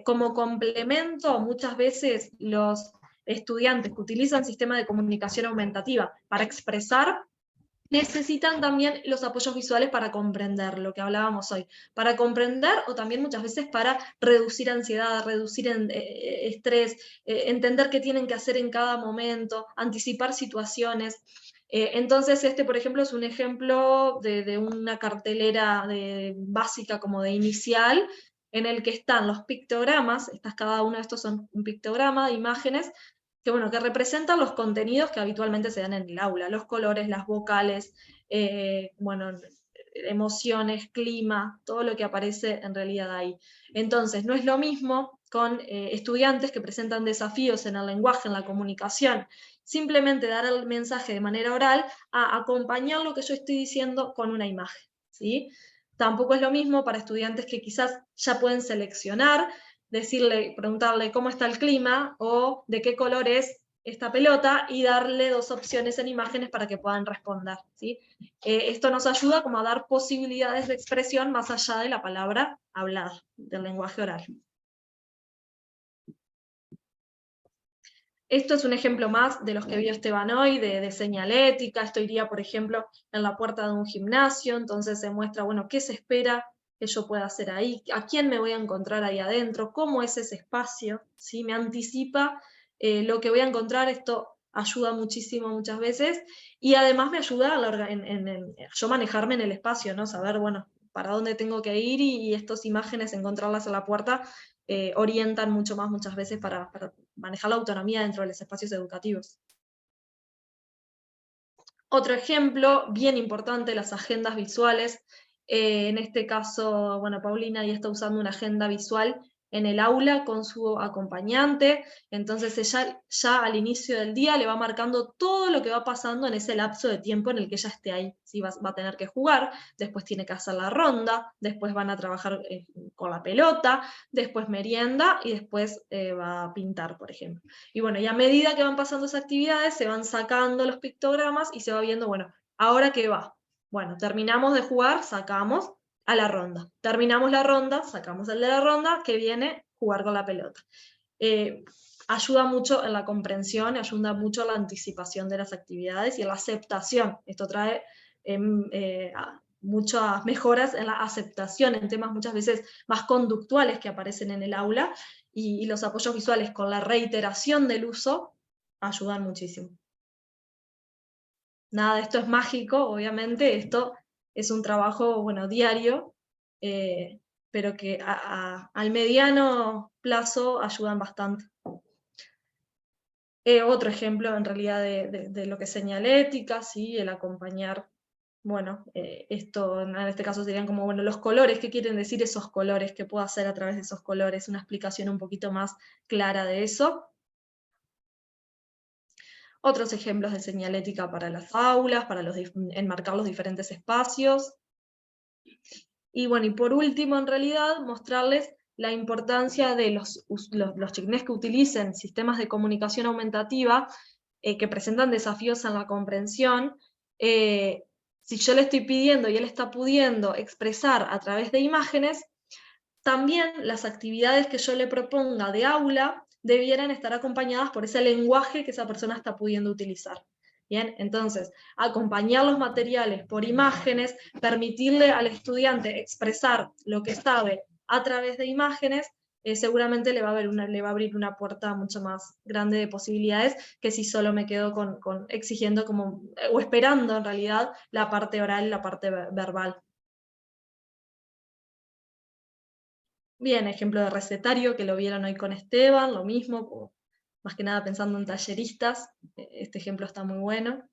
Como complemento, muchas veces los estudiantes que utilizan sistemas de comunicación aumentativa para expresar, necesitan también los apoyos visuales para comprender lo que hablábamos hoy, para comprender, o también muchas veces para reducir ansiedad, reducir estrés, entender qué tienen que hacer en cada momento, anticipar situaciones. Entonces por ejemplo, es un ejemplo de una cartelera básica como de inicial, en el que están los pictogramas, cada uno de estos son un pictograma de imágenes, que, bueno, que representan los contenidos que habitualmente se dan en el aula, los colores, las vocales, bueno, emociones, clima, todo lo que aparece en realidad ahí. Entonces, no es lo mismo con estudiantes que presentan desafíos en el lenguaje, en la comunicación, simplemente dar el mensaje de manera oral, a acompañar lo que yo estoy diciendo con una imagen, ¿sí? Tampoco es lo mismo para estudiantes que quizás ya pueden seleccionar, preguntarle cómo está el clima, o de qué color es esta pelota, y darle dos opciones en imágenes para que puedan responder, ¿sí? Esto nos ayuda como a dar posibilidades de expresión más allá de la palabra hablada, del lenguaje oral. Esto es un ejemplo más de los que vio Esteban hoy, de señalética. Esto iría, por ejemplo, en la puerta de un gimnasio, entonces se muestra, bueno, qué se espera que yo pueda hacer ahí, a quién me voy a encontrar ahí adentro, cómo es ese espacio, ¿sí? Me anticipa lo que voy a encontrar. Esto ayuda muchísimo muchas veces, y además me ayuda yo manejarme en el espacio, ¿no? Saber, bueno, para dónde tengo que ir, y estas imágenes, encontrarlas en la puerta, orientan mucho más muchas veces para manejar la autonomía dentro de los espacios educativos. Otro ejemplo bien importante, las agendas visuales. En este caso, bueno, Paulina ya está usando una agenda visual en el aula con su acompañante, entonces ella ya al inicio del día le va marcando todo lo que va pasando en ese lapso de tiempo en el que ella esté ahí. ¿Sí? Va a tener que jugar, después tiene que hacer la ronda, después van a trabajar con la pelota, después merienda y después va a pintar, por ejemplo. Y bueno, y a medida que van pasando esas actividades, se van sacando los pictogramas y se va viendo, bueno, ¿ahora qué va? Bueno, terminamos de jugar, sacamos a la ronda. Terminamos la ronda, sacamos el de la ronda, que viene jugar con la pelota. Ayuda mucho en la comprensión, ayuda mucho en la anticipación de las actividades y en la aceptación. Esto trae muchas mejoras en la aceptación, en temas muchas veces más conductuales que aparecen en el aula, y los apoyos visuales con la reiteración del uso ayudan muchísimo. Nada de esto es mágico, obviamente, esto es un trabajo, bueno, diario, pero que al mediano plazo ayudan bastante. Otro ejemplo, en realidad, de lo que es señalética, ¿sí? El acompañar, bueno, esto en este caso serían como, bueno, los colores, ¿qué quieren decir esos colores? ¿Qué puedo hacer a través de esos colores? Una explicación un poquito más clara de eso. Otros ejemplos de señalética para las aulas, para enmarcar los diferentes espacios. Y bueno, y por último, en realidad, mostrarles la importancia de los chiquines que utilicen sistemas de comunicación aumentativa que presentan desafíos en la comprensión. Si yo le estoy pidiendo y él está pudiendo expresar a través de imágenes, también las actividades que yo le proponga de aula debieran estar acompañadas por ese lenguaje que esa persona está pudiendo utilizar. Bien, entonces, acompañar los materiales por imágenes, permitirle al estudiante expresar lo que sabe a través de imágenes, seguramente le va a abrir una puerta mucho más grande de posibilidades que si solo me quedo exigiendo o esperando en realidad la parte oral, la parte verbal. Bien, ejemplo de recetario que lo vieron hoy con Esteban, lo mismo, más que nada pensando en talleristas, este ejemplo está muy bueno.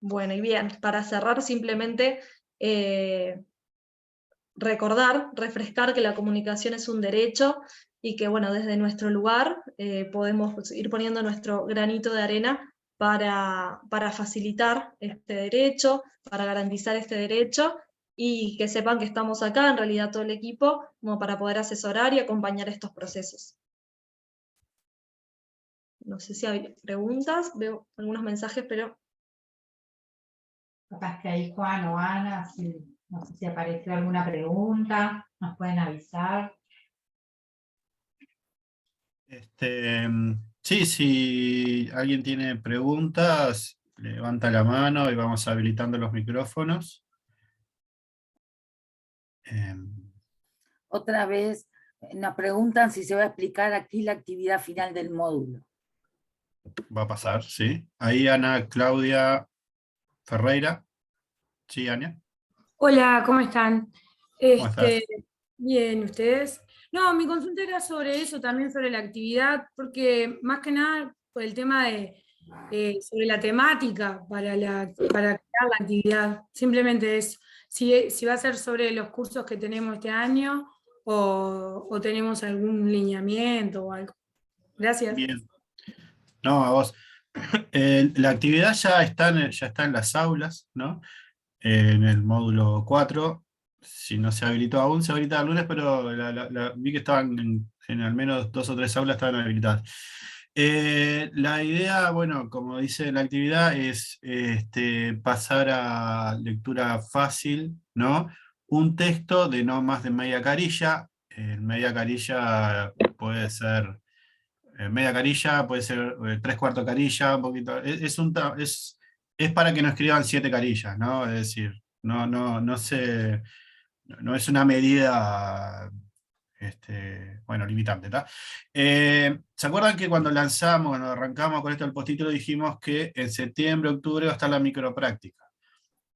Bueno, y bien, para cerrar simplemente refrescar que la comunicación es un derecho y que, bueno, desde nuestro lugar podemos ir poniendo nuestro granito de arena para facilitar este derecho, para garantizar este derecho, y que sepan que estamos acá, en realidad todo el equipo, como para poder asesorar y acompañar estos procesos. No sé si hay preguntas, veo algunos mensajes, pero... Capaz que ahí Juan o Ana, no sé si apareció alguna pregunta, nos pueden avisar. Sí, si alguien tiene preguntas, levanta la mano y vamos habilitando los micrófonos. Otra vez nos preguntan si se va a explicar aquí la actividad final del módulo. Va a pasar, sí. Ahí Ana Claudia Ferreira. Sí, Ana. Hola, ¿cómo están? ¿Cómo estás? Bien, ¿ustedes? No, mi consulta era sobre eso, también sobre la actividad, porque más que nada por el tema sobre la temática para crear la actividad. Simplemente eso. Si va a ser sobre los cursos que tenemos este año o tenemos algún lineamiento o algo. Gracias. Bien. No, a vos. La actividad ya está en las aulas, ¿no? En el módulo 4, si no se habilitó aún, se habilita el lunes, pero vi que estaban en al menos 2 o 3 aulas estaban habilitadas. La idea, bueno, como dice la actividad, es pasar a lectura fácil, ¿no? Un texto de no más de media carilla. Media carilla puede ser media carilla, puede ser 3/4 carilla, un poquito. Es para que no escriban 7 carillas, ¿no? Es decir, no es una medida bueno, limitante, ¿tá? ¿Se acuerdan que cuando arrancamos con esto del posttítulo, dijimos que en septiembre, octubre va a estar la micropráctica?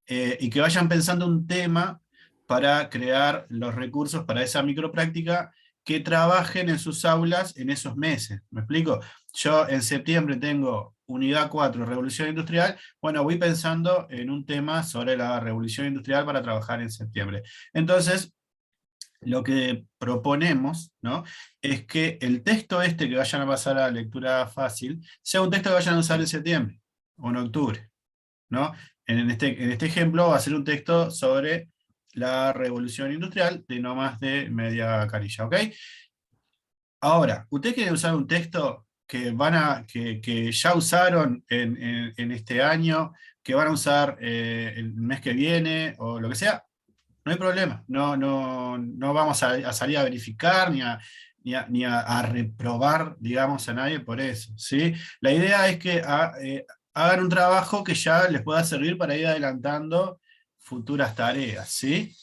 Y que vayan pensando un tema para crear los recursos para esa micropráctica que trabajen en sus aulas en esos meses. ¿Me explico? Yo en septiembre tengo unidad 4, Revolución Industrial. Bueno, voy pensando en un tema sobre la Revolución Industrial para trabajar en septiembre. Entonces, lo que proponemos, ¿no?, es que el texto este que vayan a pasar a lectura fácil sea un texto que vayan a usar en septiembre o en octubre, ¿no? En este ejemplo va a ser un texto sobre la Revolución Industrial de no más de media carilla, ¿ok? Ahora, ustedes quieren usar un texto que ya usaron en este año, que van a usar el mes que viene, o lo que sea, no hay problema. No vamos a salir a verificar ni a reprobar, digamos, a nadie por eso, ¿sí? La idea es que hagan un trabajo que ya les pueda servir para ir adelantando futuras tareas, ¿sí?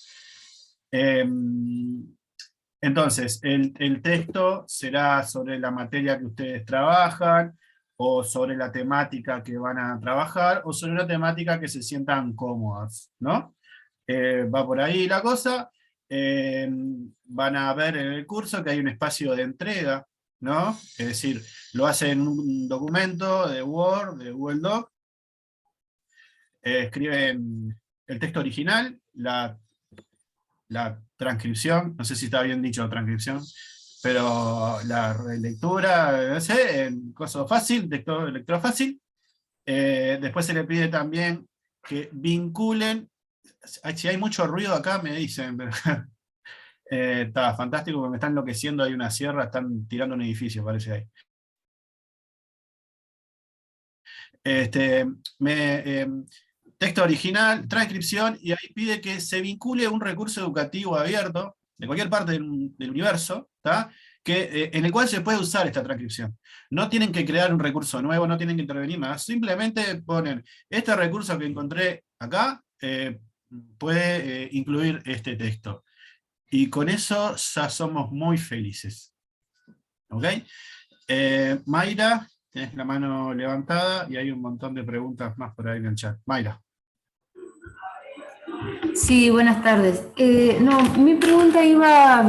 Entonces, el texto será sobre la materia que ustedes trabajan, o sobre la temática que van a trabajar, o sobre una temática que se sientan cómodas, ¿no? Va por ahí la cosa. Van a ver en el curso que hay un espacio de entrega, ¿no? Es decir, lo hacen en un documento de Word, de Google Doc, escriben el texto original, la transcripción, no sé si está bien dicho transcripción, pero la relectura, no sé, en coso fácil, lectura fácil. Después se le pide también que vinculen, si hay mucho ruido acá me dicen, pero está fantástico porque me están enloqueciendo, hay una sierra, están tirando un edificio, parece ahí. Texto original, transcripción, y ahí pide que se vincule un recurso educativo abierto, de cualquier parte del universo, ¿tá?, en el cual se puede usar esta transcripción. No tienen que crear un recurso nuevo, no tienen que intervenir más, simplemente ponen, este recurso que encontré acá, puede incluir este texto. Y con eso ya somos muy felices. ¿Ok? Mayra, tenés la mano levantada y hay un montón de preguntas más por ahí en el chat. Mayra. Sí, buenas tardes. Mi pregunta iba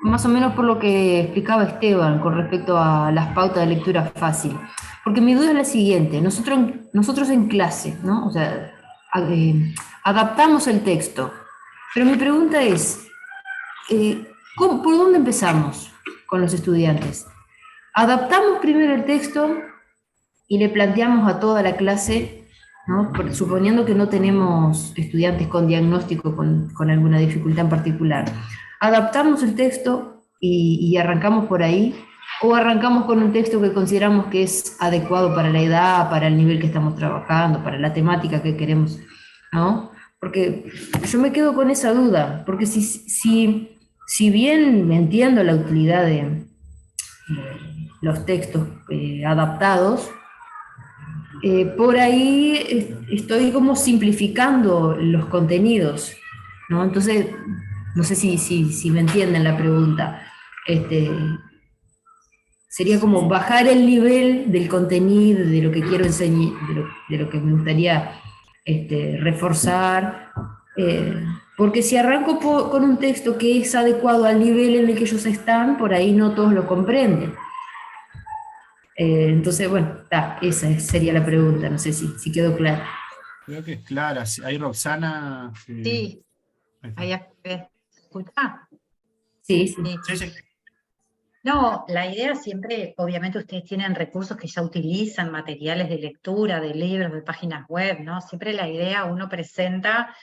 más o menos por lo que explicaba Esteban con respecto a las pautas de lectura fácil. Porque mi duda es la siguiente, nosotros en clase, ¿no? O sea, adaptamos el texto, pero mi pregunta es, ¿por dónde empezamos con los estudiantes? ¿Adaptamos primero el texto y le planteamos a toda la clase, ¿no?, suponiendo que no tenemos estudiantes con diagnóstico con alguna dificultad en particular? ¿Adaptamos el texto y arrancamos por ahí? ¿O arrancamos con un texto que consideramos que es adecuado para la edad, para el nivel que estamos trabajando, para la temática que queremos, ¿no? Porque yo me quedo con esa duda, porque si bien entiendo la utilidad de los textos adaptados, por ahí estoy como simplificando los contenidos, ¿no? Entonces, no sé si me entienden la pregunta. Sería como bajar el nivel del contenido, de lo que quiero enseñar, de lo que me gustaría reforzar, porque si arranco con un texto que es adecuado al nivel en el que ellos están, por ahí no todos lo comprenden. Entonces, bueno, esa sería la pregunta, no sé si quedó claro. Creo que es clara. Ahí Roxana. Sí, ahí ¿escucha? Sí. No, la idea siempre, obviamente ustedes tienen recursos que ya utilizan, materiales de lectura, de libros, de páginas web, ¿no? Siempre la idea uno presenta,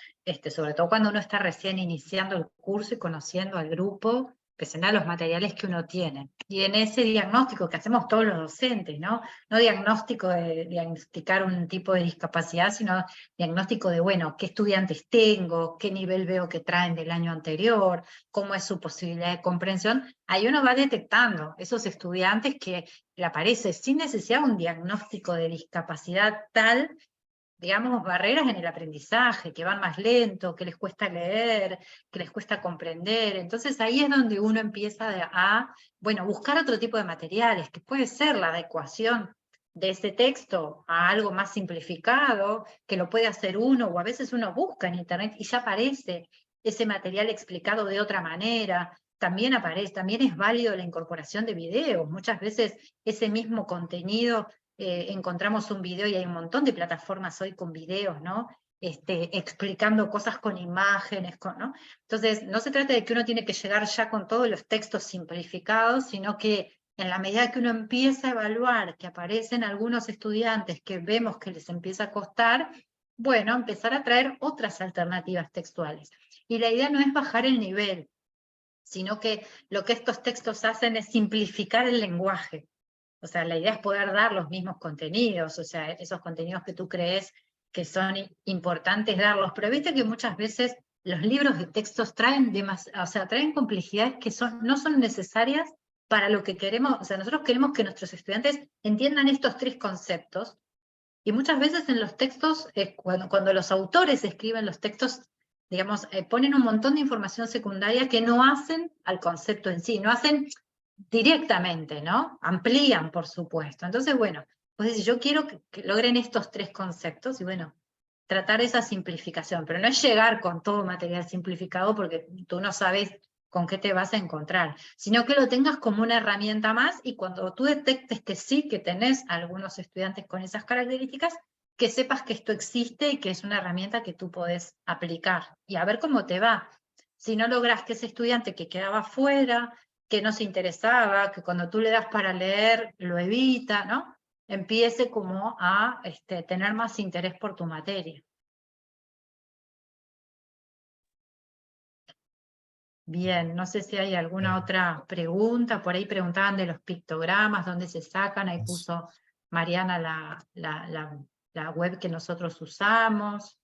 sobre todo cuando uno está recién iniciando el curso y conociendo al grupo, presentar los materiales que uno tiene. Y en ese diagnóstico que hacemos todos los docentes, ¿no? No diagnóstico de diagnosticar un tipo de discapacidad, sino diagnóstico de, bueno, qué estudiantes tengo, qué nivel veo que traen del año anterior, cómo es su posibilidad de comprensión. Ahí uno va detectando esos estudiantes que le aparece sin necesidad un diagnóstico de discapacidad tal, digamos, barreras en el aprendizaje, que van más lento, que les cuesta leer, que les cuesta comprender. Entonces ahí es donde uno empieza a buscar otro tipo de materiales, que puede ser la adecuación de ese texto a algo más simplificado, que lo puede hacer uno, o a veces uno busca en internet y ya aparece ese material explicado de otra manera. también aparece, también es válido la incorporación de videos. Muchas veces ese mismo contenido, encontramos un video y hay un montón de plataformas hoy con videos, ¿no? Explicando cosas con imágenes, ¿no? Entonces, no se trata de que uno tiene que llegar ya con todos los textos simplificados, sino que en la medida que uno empieza a evaluar que aparecen algunos estudiantes que vemos que les empieza a costar, bueno, empezar a traer otras alternativas textuales. Y la idea no es bajar el nivel, sino que lo que estos textos hacen es simplificar el lenguaje. O sea, la idea es poder dar los mismos contenidos, o sea, esos contenidos que tú crees que son importantes darlos, pero viste que muchas veces los libros de textos traen traen complejidades que no son necesarias para lo que queremos. O sea, nosotros queremos que nuestros estudiantes entiendan estos 3 conceptos, y muchas veces en los textos, cuando los autores escriben los textos, digamos, ponen un montón de información secundaria que no hacen al concepto en sí, no hacen directamente, ¿no? Amplían, por supuesto. Entonces, bueno, pues decís, yo quiero que logren estos 3 conceptos, y bueno, tratar esa simplificación, pero no es llegar con todo material simplificado porque tú no sabes con qué te vas a encontrar, sino que lo tengas como una herramienta más, y cuando tú detectes que sí, que tenés algunos estudiantes con esas características, que sepas que esto existe y que es una herramienta que tú podés aplicar, y a ver cómo te va. Si no logras que ese estudiante que quedaba fuera, que no se interesaba, que cuando tú le das para leer lo evita, ¿no? Empiece como a tener más interés por tu materia. Bien, no sé si hay alguna otra pregunta. Por ahí preguntaban de los pictogramas, dónde se sacan. Ahí puso Mariana la web que nosotros usamos.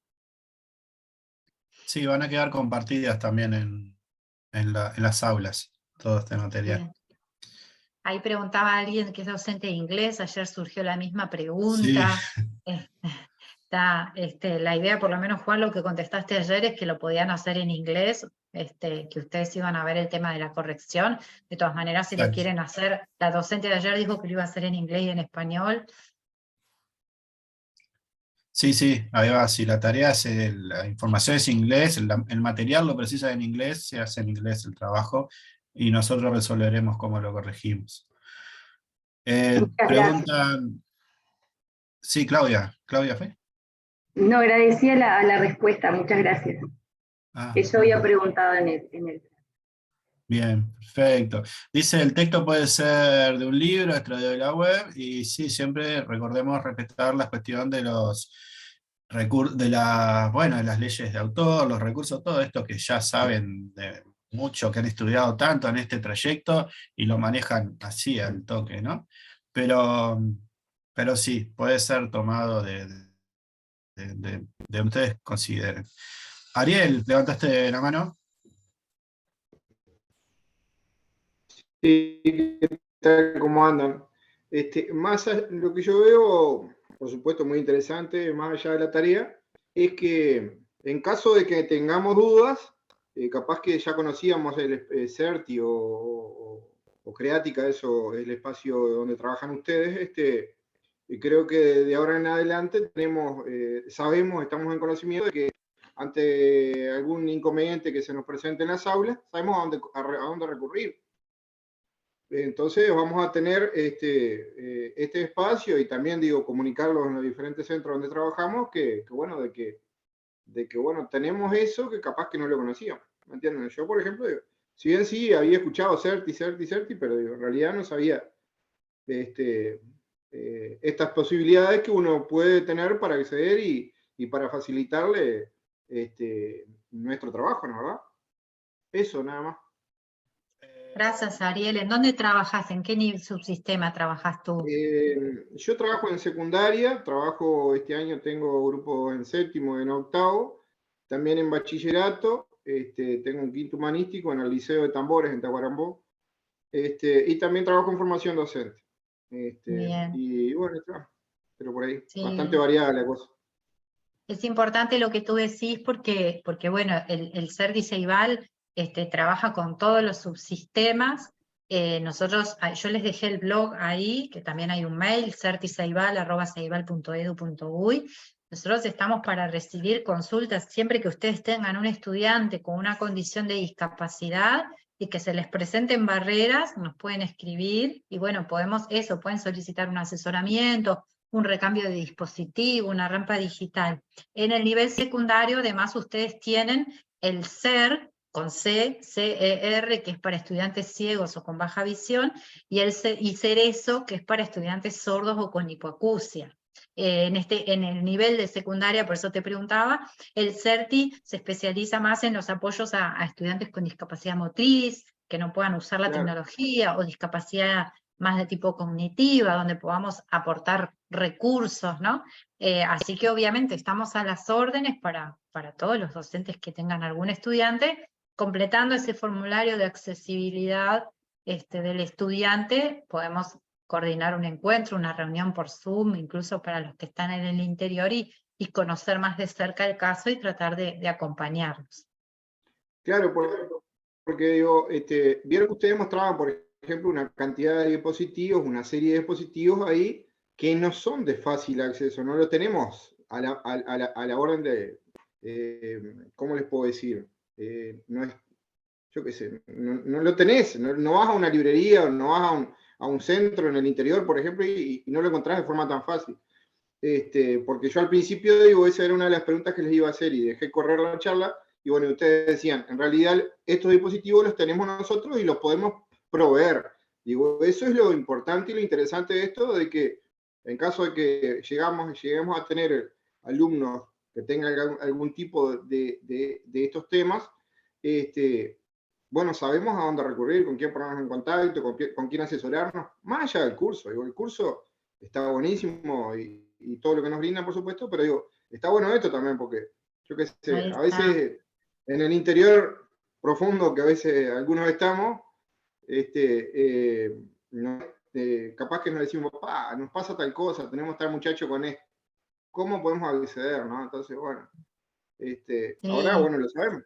Sí, van a quedar compartidas también en las aulas, todo este material. Bien. Ahí preguntaba alguien que es docente de inglés, ayer surgió la misma pregunta. Sí. La idea, por lo menos Juan, lo que contestaste ayer es que lo podían hacer en inglés, que ustedes iban a ver el tema de la corrección. De todas maneras, si lo quieren hacer, la docente de ayer dijo que lo iba a hacer en inglés y en español. Sí, ahí va, si la tarea la información es inglés, el material lo precisa en inglés, se hace en inglés el trabajo, y nosotros resolveremos cómo lo corregimos. Preguntan... Sí, Claudia ¿fue? No, agradecía la respuesta, muchas gracias. Que yo había preguntado en el... Bien, perfecto. Dice, el texto puede ser de un libro, extraído de la web, y sí, siempre recordemos respetar la cuestión de los de las leyes de autor, los recursos, todo esto que ya saben de mucho, que han estudiado tanto en este trayecto y lo manejan así al toque, ¿no? Pero sí, puede ser tomado de ustedes consideren. Ariel, ¿levantaste la mano? Sí, ¿qué tal? ¿Cómo andan? Lo que yo veo, por supuesto muy interesante, más allá de la tarea, es que en caso de que tengamos dudas, capaz que ya conocíamos el CERTI o Creática, eso, el espacio donde trabajan ustedes, y creo que de ahora en adelante sabemos, estamos en conocimiento de que ante algún inconveniente que se nos presente en las aulas, sabemos a dónde recurrir. Entonces vamos a tener este espacio, y también comunicarlo en los diferentes centros donde trabajamos, que tenemos eso que capaz que no lo conocíamos. ¿Me entienden? Yo, por ejemplo, si bien sí había escuchado CERTI, pero en realidad no sabía estas posibilidades que uno puede tener para acceder y para facilitarle nuestro trabajo, ¿no? ¿Verdad? Eso, nada más. Gracias, Ariel. ¿En dónde trabajas? ¿En qué subsistema trabajas tú? Yo trabajo en secundaria, este año tengo grupos en séptimo y en octavo, también en bachillerato, tengo un quinto humanístico en el Liceo de Tambores en Tacuarembó, y también trabajo en formación docente. Bien. Y bueno, pero por ahí, Sí. bastante variada la cosa. Es importante lo que tú decís porque bueno, el CERTI Ceibal trabaja con todos los subsistemas. Yo les dejé el blog ahí, que también hay un mail, certiceibal@ceibal.edu.uy. Nosotros estamos para recibir consultas siempre que ustedes tengan un estudiante con una condición de discapacidad. y que se les presenten barreras, nos pueden escribir, y bueno, pueden solicitar un asesoramiento, un recambio de dispositivo, una rampa digital. En el nivel secundario, además, ustedes tienen el CER, con CER, que es para estudiantes ciegos o con baja visión, y CERESO, que es para estudiantes sordos o con hipoacusia. En el nivel de secundaria, por eso te preguntaba, el CERTI se especializa más en los apoyos a estudiantes con discapacidad motriz, que no puedan usar la tecnología, o discapacidad más de tipo cognitiva, donde podamos aportar recursos, ¿no? Así que obviamente estamos a las órdenes para todos los docentes que tengan algún estudiante, completando ese formulario de accesibilidad del estudiante, podemos coordinar un encuentro, una reunión por Zoom, incluso para los que están en el interior, y conocer más de cerca el caso y tratar de acompañarlos. Claro, porque digo, vieron que ustedes mostraban, por ejemplo, una cantidad de dispositivos, una serie de dispositivos ahí que no son de fácil acceso, no los tenemos a la orden de, ¿cómo les puedo decir? No es, yo qué sé, no lo tenés, no vas a una librería o no vas a un centro en el interior, por ejemplo, y no lo encontrás de forma tan fácil. Porque yo al principio, digo, esa era una de las preguntas que les iba a hacer y dejé correr la charla, y bueno, ustedes decían, en realidad estos dispositivos los tenemos nosotros y los podemos proveer. Digo, eso es lo importante y lo interesante de esto, de que en caso de que lleguemos a tener alumnos que tengan algún tipo de estos temas, bueno, sabemos a dónde recurrir, con quién ponernos en contacto, con quién asesorarnos, más allá del curso. Digo, el curso está buenísimo y todo lo que nos brinda, por supuesto, pero digo, está bueno esto también, porque yo qué sé, a veces en el interior profundo que a veces algunos estamos, capaz que nos decimos, nos pasa tal cosa, tenemos tal muchacho con esto, ¿cómo podemos acceder, no? Entonces, bueno, ahora, bueno, lo sabemos.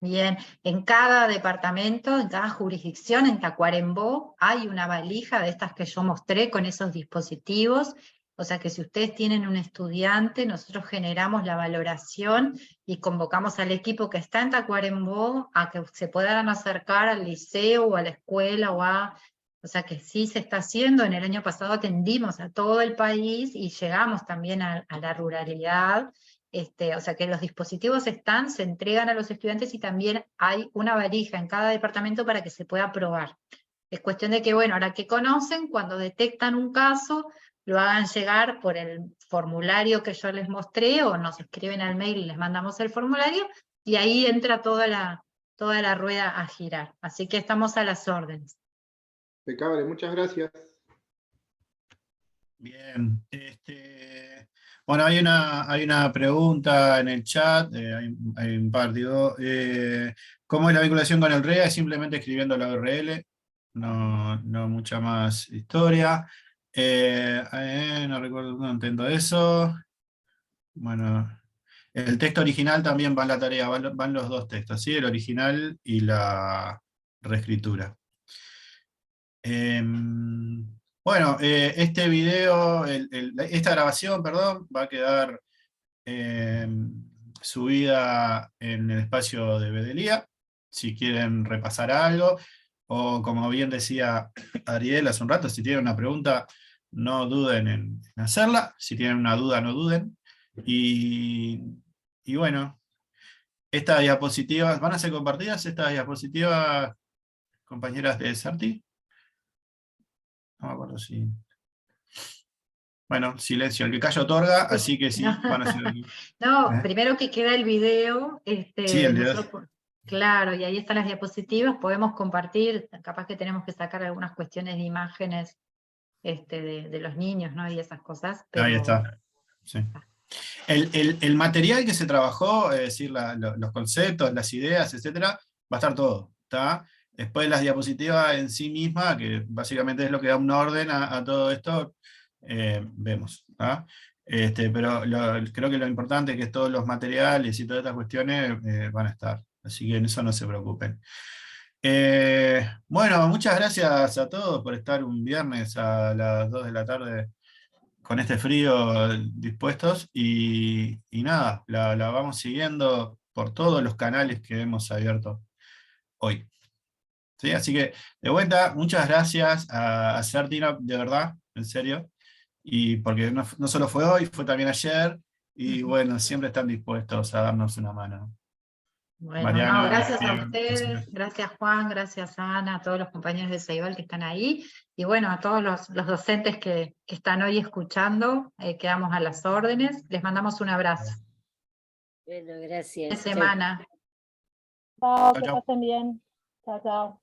Bien, en cada departamento, en cada jurisdicción, en Tacuarembó, hay una valija de estas que yo mostré con esos dispositivos. O sea que si ustedes tienen un estudiante, nosotros generamos la valoración y convocamos al equipo que está en Tacuarembó a que se puedan acercar al liceo o a la escuela o sea que sí se está haciendo. En el año pasado atendimos a todo el país y llegamos también a la ruralidad. O sea que los dispositivos se entregan a los estudiantes y también hay una valija en cada departamento para que se pueda probar. Es cuestión de que, bueno, ahora que conocen, cuando detectan un caso, lo hagan llegar por el formulario que yo les mostré, o nos escriben al mail y les mandamos el formulario, y ahí entra toda la rueda a girar. Así que estamos a las órdenes. Impecable, muchas gracias. Bien, bueno, hay una pregunta en el chat, hay un par, digo, ¿cómo es la vinculación con el REA? Es simplemente escribiendo la URL, no mucha más historia. No recuerdo, no entiendo eso. Bueno, el texto original también va en la tarea, van los dos textos, ¿sí? El original y la reescritura. Bueno, este video, esta grabación, perdón, va a quedar subida en el espacio de Bedelía, si quieren repasar algo, o como bien decía Ariel hace un rato, si tienen una pregunta, no duden en hacerla, si tienen una duda, no duden, y bueno, estas diapositivas, ¿van a ser compartidas estas diapositivas, compañeras de Sarti? No me acuerdo si... Bueno, silencio, el que calla otorga, así que sí, van a ser... No, primero que queda el video. Sí, el video. Claro, y ahí están las diapositivas, podemos compartir, capaz que tenemos que sacar algunas cuestiones de imágenes de los niños, ¿no? Y esas cosas. Pero... Ahí está. Sí. El material que se trabajó, es decir, los conceptos, las ideas, etcétera, va a estar todo, ¿está? Después las diapositivas en sí misma, que básicamente es lo que da un orden a todo esto, vemos, ¿tá? Pero creo que lo importante es que todos los materiales y todas estas cuestiones van a estar, así que en eso no se preocupen. Bueno, muchas gracias a todos por estar un viernes a las 2 de la tarde con este frío dispuestos, y nada, la vamos siguiendo por todos los canales que hemos abierto hoy. ¿Sí? Así que, de vuelta, muchas gracias a Certina, de verdad, en serio. Y porque no solo fue hoy, fue también ayer. Y bueno, siempre están dispuestos a darnos una mano. Bueno, Mariana, gracias a Esteban, ustedes, gracias Juan, gracias Ana, a todos los compañeros de Ceibal que están ahí, y bueno, a todos los docentes que están hoy escuchando, quedamos a las órdenes, les mandamos un abrazo. Bueno, gracias. Buena semana. Chao, Chao, que chao. pasen bien. Chao, chao.